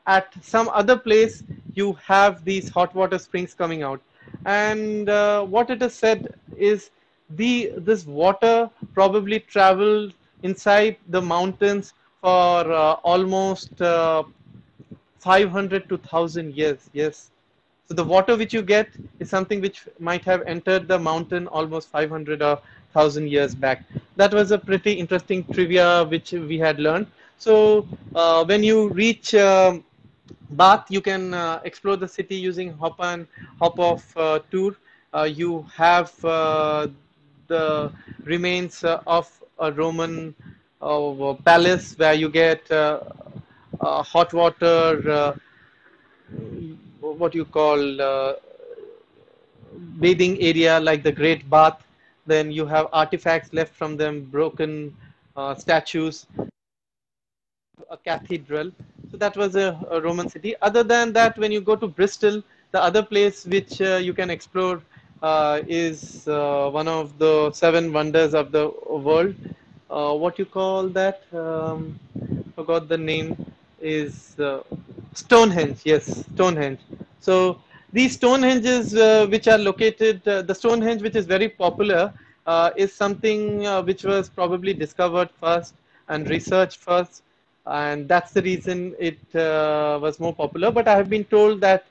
[SPEAKER 1] at some other place you have these hot water springs coming out. And what it is said is this water probably traveled inside the mountains for almost 500 to 1,000 years. Yes. So the water which you get is something which might have entered the mountain almost 500 or 1,000 years back. That was a pretty interesting trivia which we had learned. So when you reach Bath, you can explore the city using hop on hop off tour. You have the remains of a Roman palace where you get hot water, what you call bathing area like the Great Bath. Then you have artifacts left from them, broken statues, a cathedral. So that was a Roman city. Other than that, when you go to Bristol, the other place which you can explore is one of the seven wonders of the world. What you call that? Forgot the name. Is Stonehenge. Yes, Stonehenge. So these Stonehenges which are located, the Stonehenge which is very popular is something which was probably discovered first and researched first, and that's the reason it was more popular. But I have been told that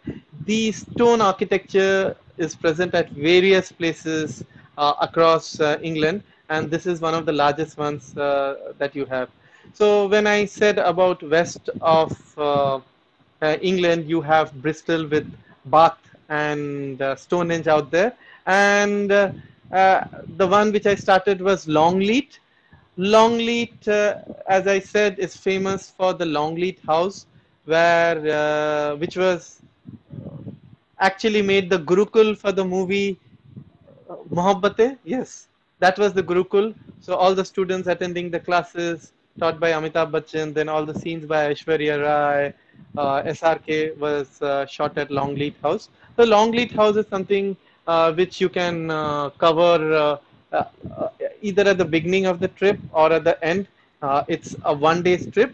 [SPEAKER 1] the stone architecture is present at various places across England, and this is one of the largest ones that you have. So when I said about west of England, you have Bristol with Bath and Stonehenge out there, and the one which I started was Longleat. Longleat, as I said, is famous for the Longleat House, where which was actually made the Gurukul for the movie Mohabbatein. Yes, that was the Gurukul. So all the students attending the classes taught by Amitabh Bachchan, then all the scenes by Aishwarya Rai, SRK was shot at Longleat House. The Longleat House is something which you can cover either at the beginning of the trip or at the end. It's a 1 day trip.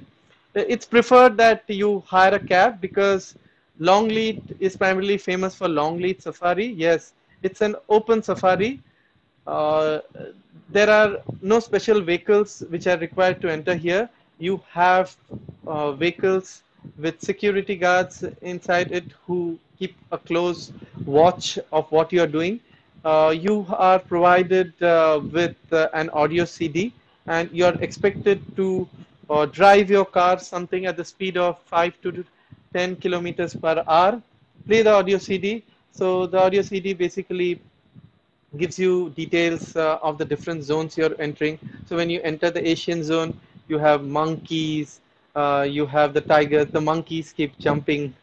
[SPEAKER 1] It's preferred that you hire a cab because Longleat is primarily famous for Longleat Safari. Yes, it's an open safari. Uh, there are no special vehicles which are required to enter here. You have vehicles with security guards inside it who keep a close watch of what you are doing. You are provided with an audio CD, and you are expected to drive your car something at the speed of 5 to 10 kilometers per hour, play the audio CD, So the audio CD basically gives you details of the different zones you're entering. So when you enter the Asian zone, you have monkeys, you have the tigers. The monkeys keep jumping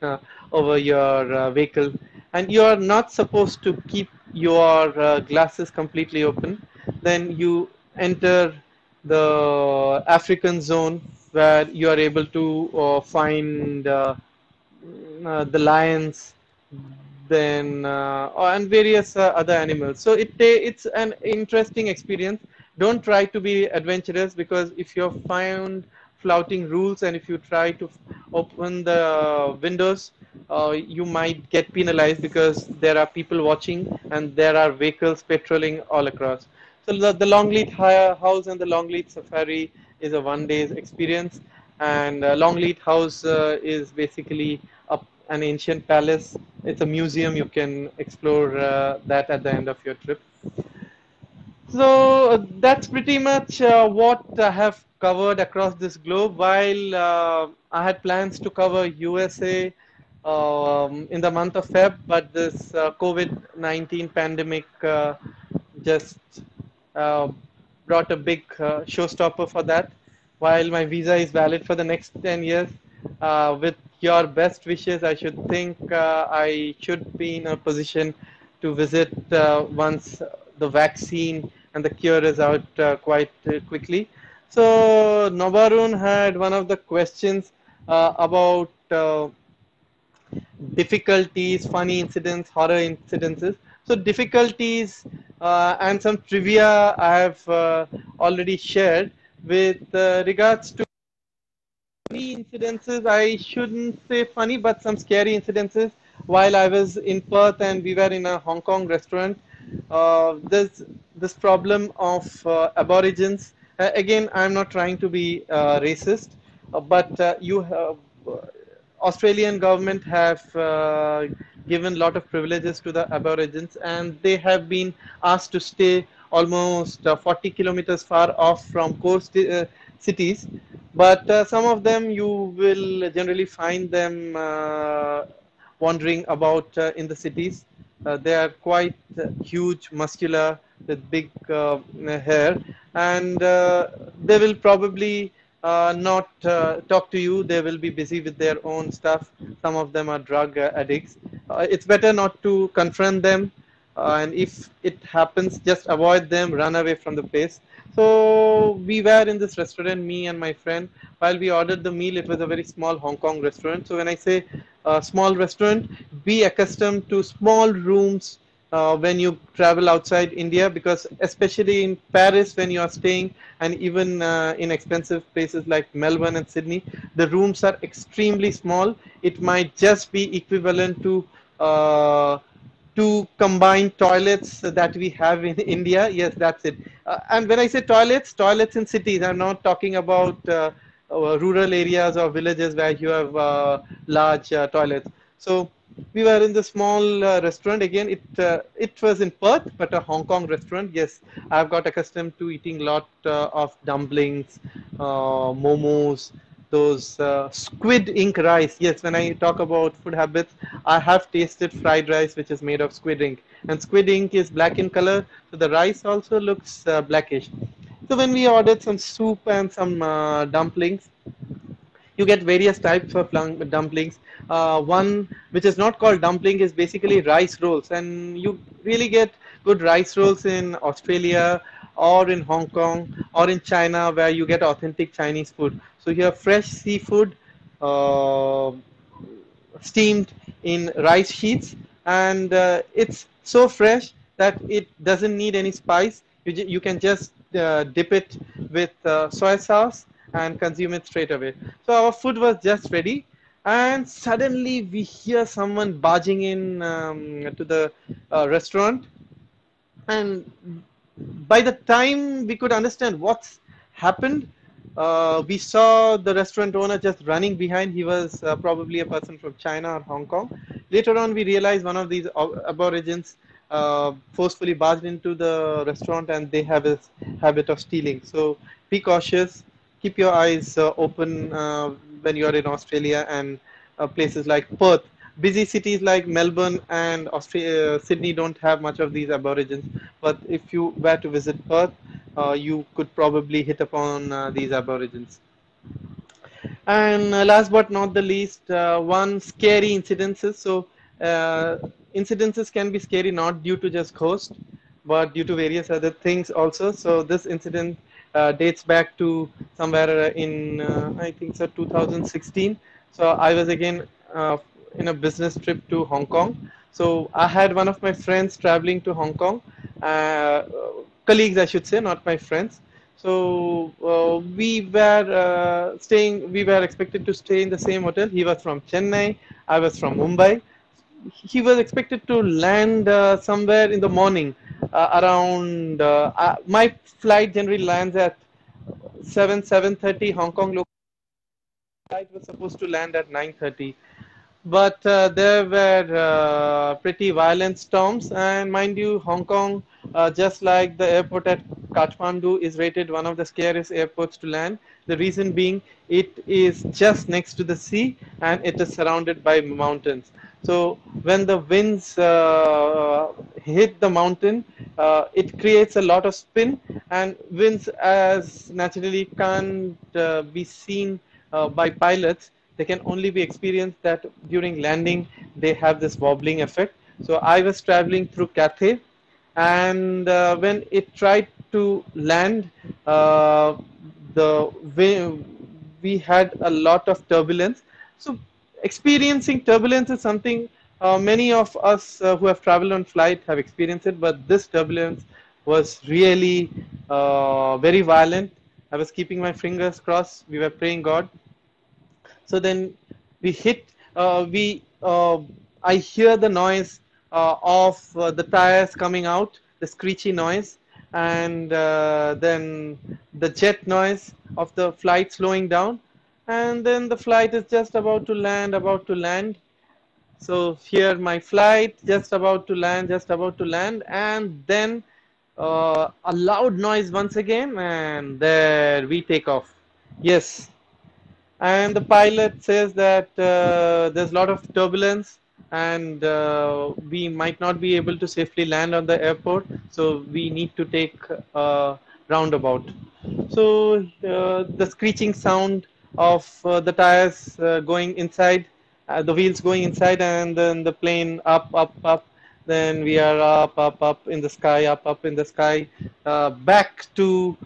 [SPEAKER 1] over your vehicle, and you are not supposed to keep your glasses completely open. Then you enter the African zone, where you are able to find the lions, then and various other animals. So it's an interesting experience. Don't try to be adventurous, because if you're found flouting rules and if you try to open the windows, you might get penalized, because there are people watching and there are vehicles patrolling all across. So the Longleat House and the Longleat Safari is a 1 day's experience, and Longleat House is basically an ancient palace. It's a museum. You can explore that at the end of your trip. So that's pretty much what I have covered across this globe. While I had plans to cover USA in the month of Feb, but this COVID-19 pandemic just uh, brought a big showstopper for that. While my visa is valid for the next 10 years, with your best wishes, I should think I should be in a position to visit once the vaccine and the cure is out quite quickly. So Nobarun had one of the questions about difficulties, funny incidents, horror incidences. So difficulties and some trivia I have already shared with regards to funny incidences. I shouldn't say funny, but some scary incidences. While I was in Perth and we were in a Hong Kong restaurant, there's this problem of aborigines. Again, I'm not trying to be racist, but you have Australian government have given a lot of privileges to the aborigines, and they have been asked to stay almost 40 kilometers far off from core cities. But some of them you will generally find them wandering about in the cities. They are quite huge, muscular, with big hair, and they will probably not talk to you. They will be busy with their own stuff. Some of them are drug addicts. It's better not to confront them, and if it happens, just avoid them, run away from the place. So we were in this restaurant, me and my friend. While we ordered the meal, it was a very small Hong Kong restaurant. So when I say small restaurant, be accustomed to small rooms when you travel outside India, because especially in Paris, when you are staying, and even in expensive places like Melbourne and Sydney, the rooms are extremely small. It might just be equivalent to two combined toilets that we have in India. Yes, that's it. And when I say toilets, toilets in cities, I'm not talking about rural areas or villages where you have large toilets. So we were in the small restaurant. Again, it was in Perth, but a Hong Kong restaurant. Yes, I've got accustomed to eating a lot of dumplings, momos, those squid ink rice. Yes, when I talk about food habits, I have tasted fried rice which is made of squid ink, and squid ink is black in color, so the rice also looks blackish. So when we ordered some soup and some dumplings, you get various types of dumplings. One which is not called dumpling is basically rice rolls, and you really get good rice rolls in Australia or in Hong Kong or in China, where you get authentic Chinese food. So you have fresh seafood uh, steamed in rice sheets, and it's so fresh that it doesn't need any spice. You can just dip it with soy sauce and consume it straight away. So our food was just ready, and suddenly we hear someone barging in to the restaurant, and by the time we could understand what's happened, we saw the restaurant owner just running behind. He was probably a person from China or Hong Kong. Later on, we realized one of these aborigines forcefully barged into the restaurant, and they have a habit of stealing. So be cautious. Keep your eyes open when you are in Australia and places like Perth. busy cities like Melbourne and Sydney don't have much of these aborigines. But if you were to visit Perth, you could probably hit upon these aborigines. And last but not the least, one scary incidences. So incidences can be scary not due to just ghosts, but due to various other things also. So this incident dates back to somewhere in I think so 2016. So I was again in a business trip to Hong Kong. So I had one of my friends traveling to Hong Kong, uh, colleagues I should say, not my friends. So we were expected to stay in the same hotel. He was from Chennai, I was from Mumbai. He was expected to land somewhere in the morning, my flight generally lands at 7:30 Hong Kong local. Flight was supposed to land at 9:30, but there were pretty violent storms. And mind you, Hong Kong, just like the airport at Kathmandu, is rated one of the scariest airports to land. The reason being, it is just next to the sea and it is surrounded by mountains. So when the winds hit the mountain, it creates a lot of spin, and winds as naturally can't be seen by pilots. They can only be experienced that during landing they have this wobbling effect. So I was traveling through Cathay, and when it tried to land, the we had a lot of turbulence. So experiencing turbulence is something many of us who have traveled on flight have experienced it, but this turbulence was really very violent. I was keeping my fingers crossed. We were praying God. So then we hit, I hear the noise of the tires coming out, the screechy noise, and then the jet noise of the flight slowing down. And then the flight is just about to land. So here my flight just about to land, and then a loud noise once again, and there we take off. Yes, and the pilot says that there's a lot of turbulence, and we might not be able to safely land on the airport, so we need to take a roundabout. So the screeching sound of the tires going inside, the wheels going inside, and then the plane up, then we are up in the sky, up in the sky, back to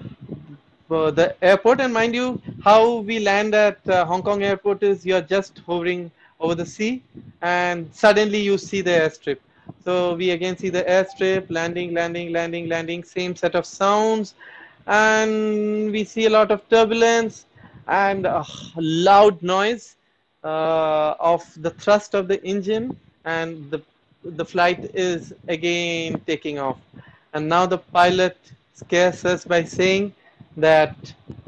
[SPEAKER 1] the airport. And mind you, how we land at Hong Kong airport is you're just hovering over the sea, and suddenly you see the airstrip. So we again see the airstrip, landing, same set of sounds, and we see a lot of turbulence and a loud noise of the thrust of the engine, and the flight is again taking off. And now the pilot scares us by saying that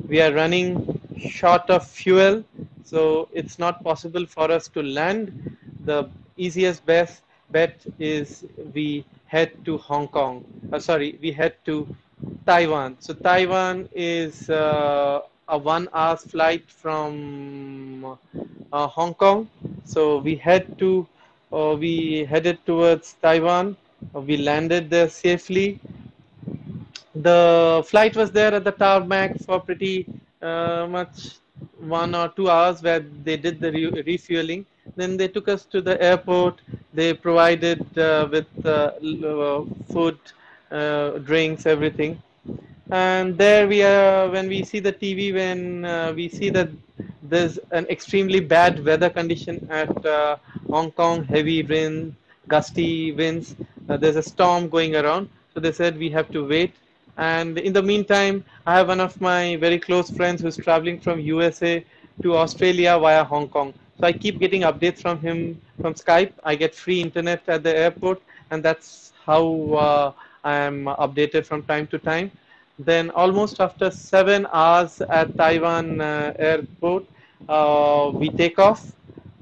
[SPEAKER 1] we are running short of fuel, so it's not possible for us to land. The easiest best bet is we head to Hong Kong. We head to Taiwan. So Taiwan is a 1 hour flight from Hong Kong. So we headed towards Taiwan. We landed there safely. The flight was there at the tarmac for pretty much 1 or 2 hours, where they did the refueling. Then they took us to the airport. They provided with food, drinks, everything. And there we are, when we see the TV, when we see that there's an extremely bad weather condition at Hong Kong, heavy rain, gusty winds. There's a storm going around. So they said we have to wait. And in the meantime, I have one of my very close friends who's traveling from USA to Australia via Hong Kong. So I keep getting updates from him from Skype. I get free internet at the airport, and that's how I am updated from time to time. Then almost after 7 hours at Taiwan airport, we take off,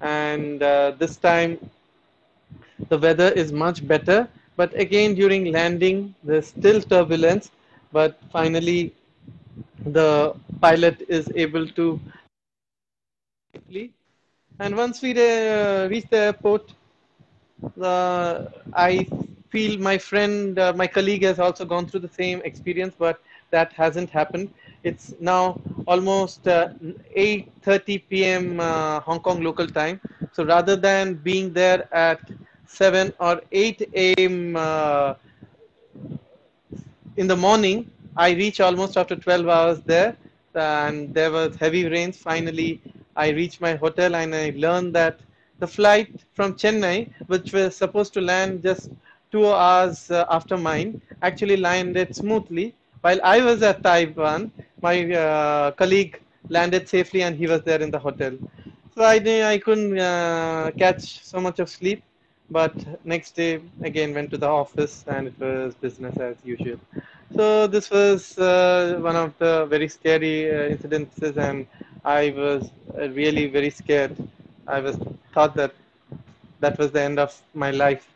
[SPEAKER 1] and this time the weather is much better. But again, during landing, there's still turbulence, but finally the pilot is able to safely. And once we reached the airport, I feel my friend, my colleague has also gone through the same experience, but that hasn't happened. It's now almost 8:30 p.m. Hong Kong local time. So rather than being there at 7 or 8 a.m. In the morning, I reach almost after 12 hours there, and there was heavy rains. Finally, I reached my hotel and I learned that the flight from Chennai, which was supposed to land just 2 hours after mine, actually landed smoothly. While I was at Taiwan, my colleague landed safely and he was there in the hotel. So I couldn't catch so much of sleep, but next day again went to the office and it was business as usual. So this was one of the very scary incidences, and I was really very scared. I was thought that that was the end of my life,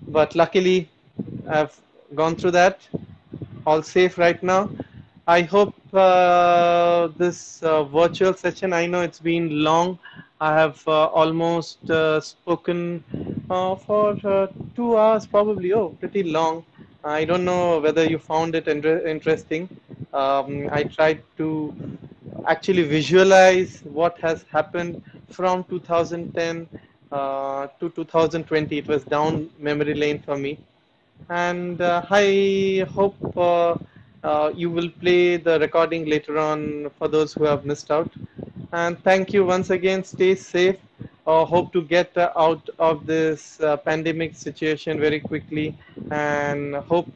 [SPEAKER 1] but luckily I've gone through that, all safe right now. I hope this virtual session, I know it's been long. I have almost spoken for 2 hours, probably. Oh, pretty long. I don't know whether you found it interesting. I tried to actually visualize what has happened from 2010 to 2020. It was down memory lane for me, and I hope you will play the recording later on for those who have missed out. And thank you once again. Stay safe. Hope to get out of this pandemic situation very quickly, and hope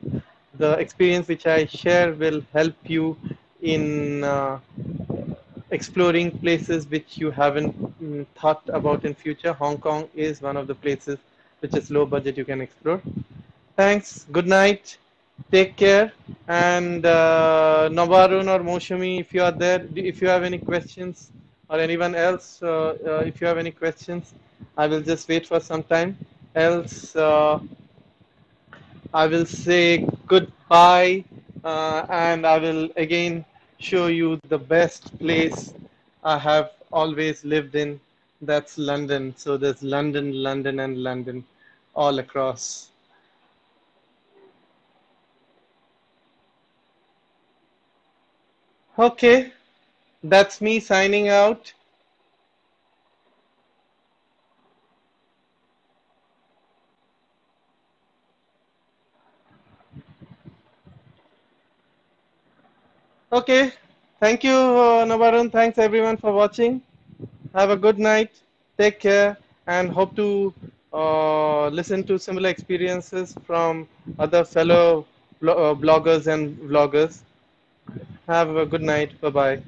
[SPEAKER 1] the experience which I share will help you in exploring places which you haven't thought about in future. Hong Kong is one of the places which is low budget you can explore. Thanks. Good night. Take care. And Navarun or Moshami, if you are there, if you have any questions, or anyone else, if you have any questions, I will just wait for some time. Else, I will say goodbye, and I will again show you the best place I have always lived in. That's London. So there's London, London, and London all across. Okay, that's me signing out. Okay, thank you, Navarun. Thanks everyone for watching. Have a good night. Take care, and hope to listen to similar experiences from other fellow bloggers and vloggers. Have a good night. Bye bye.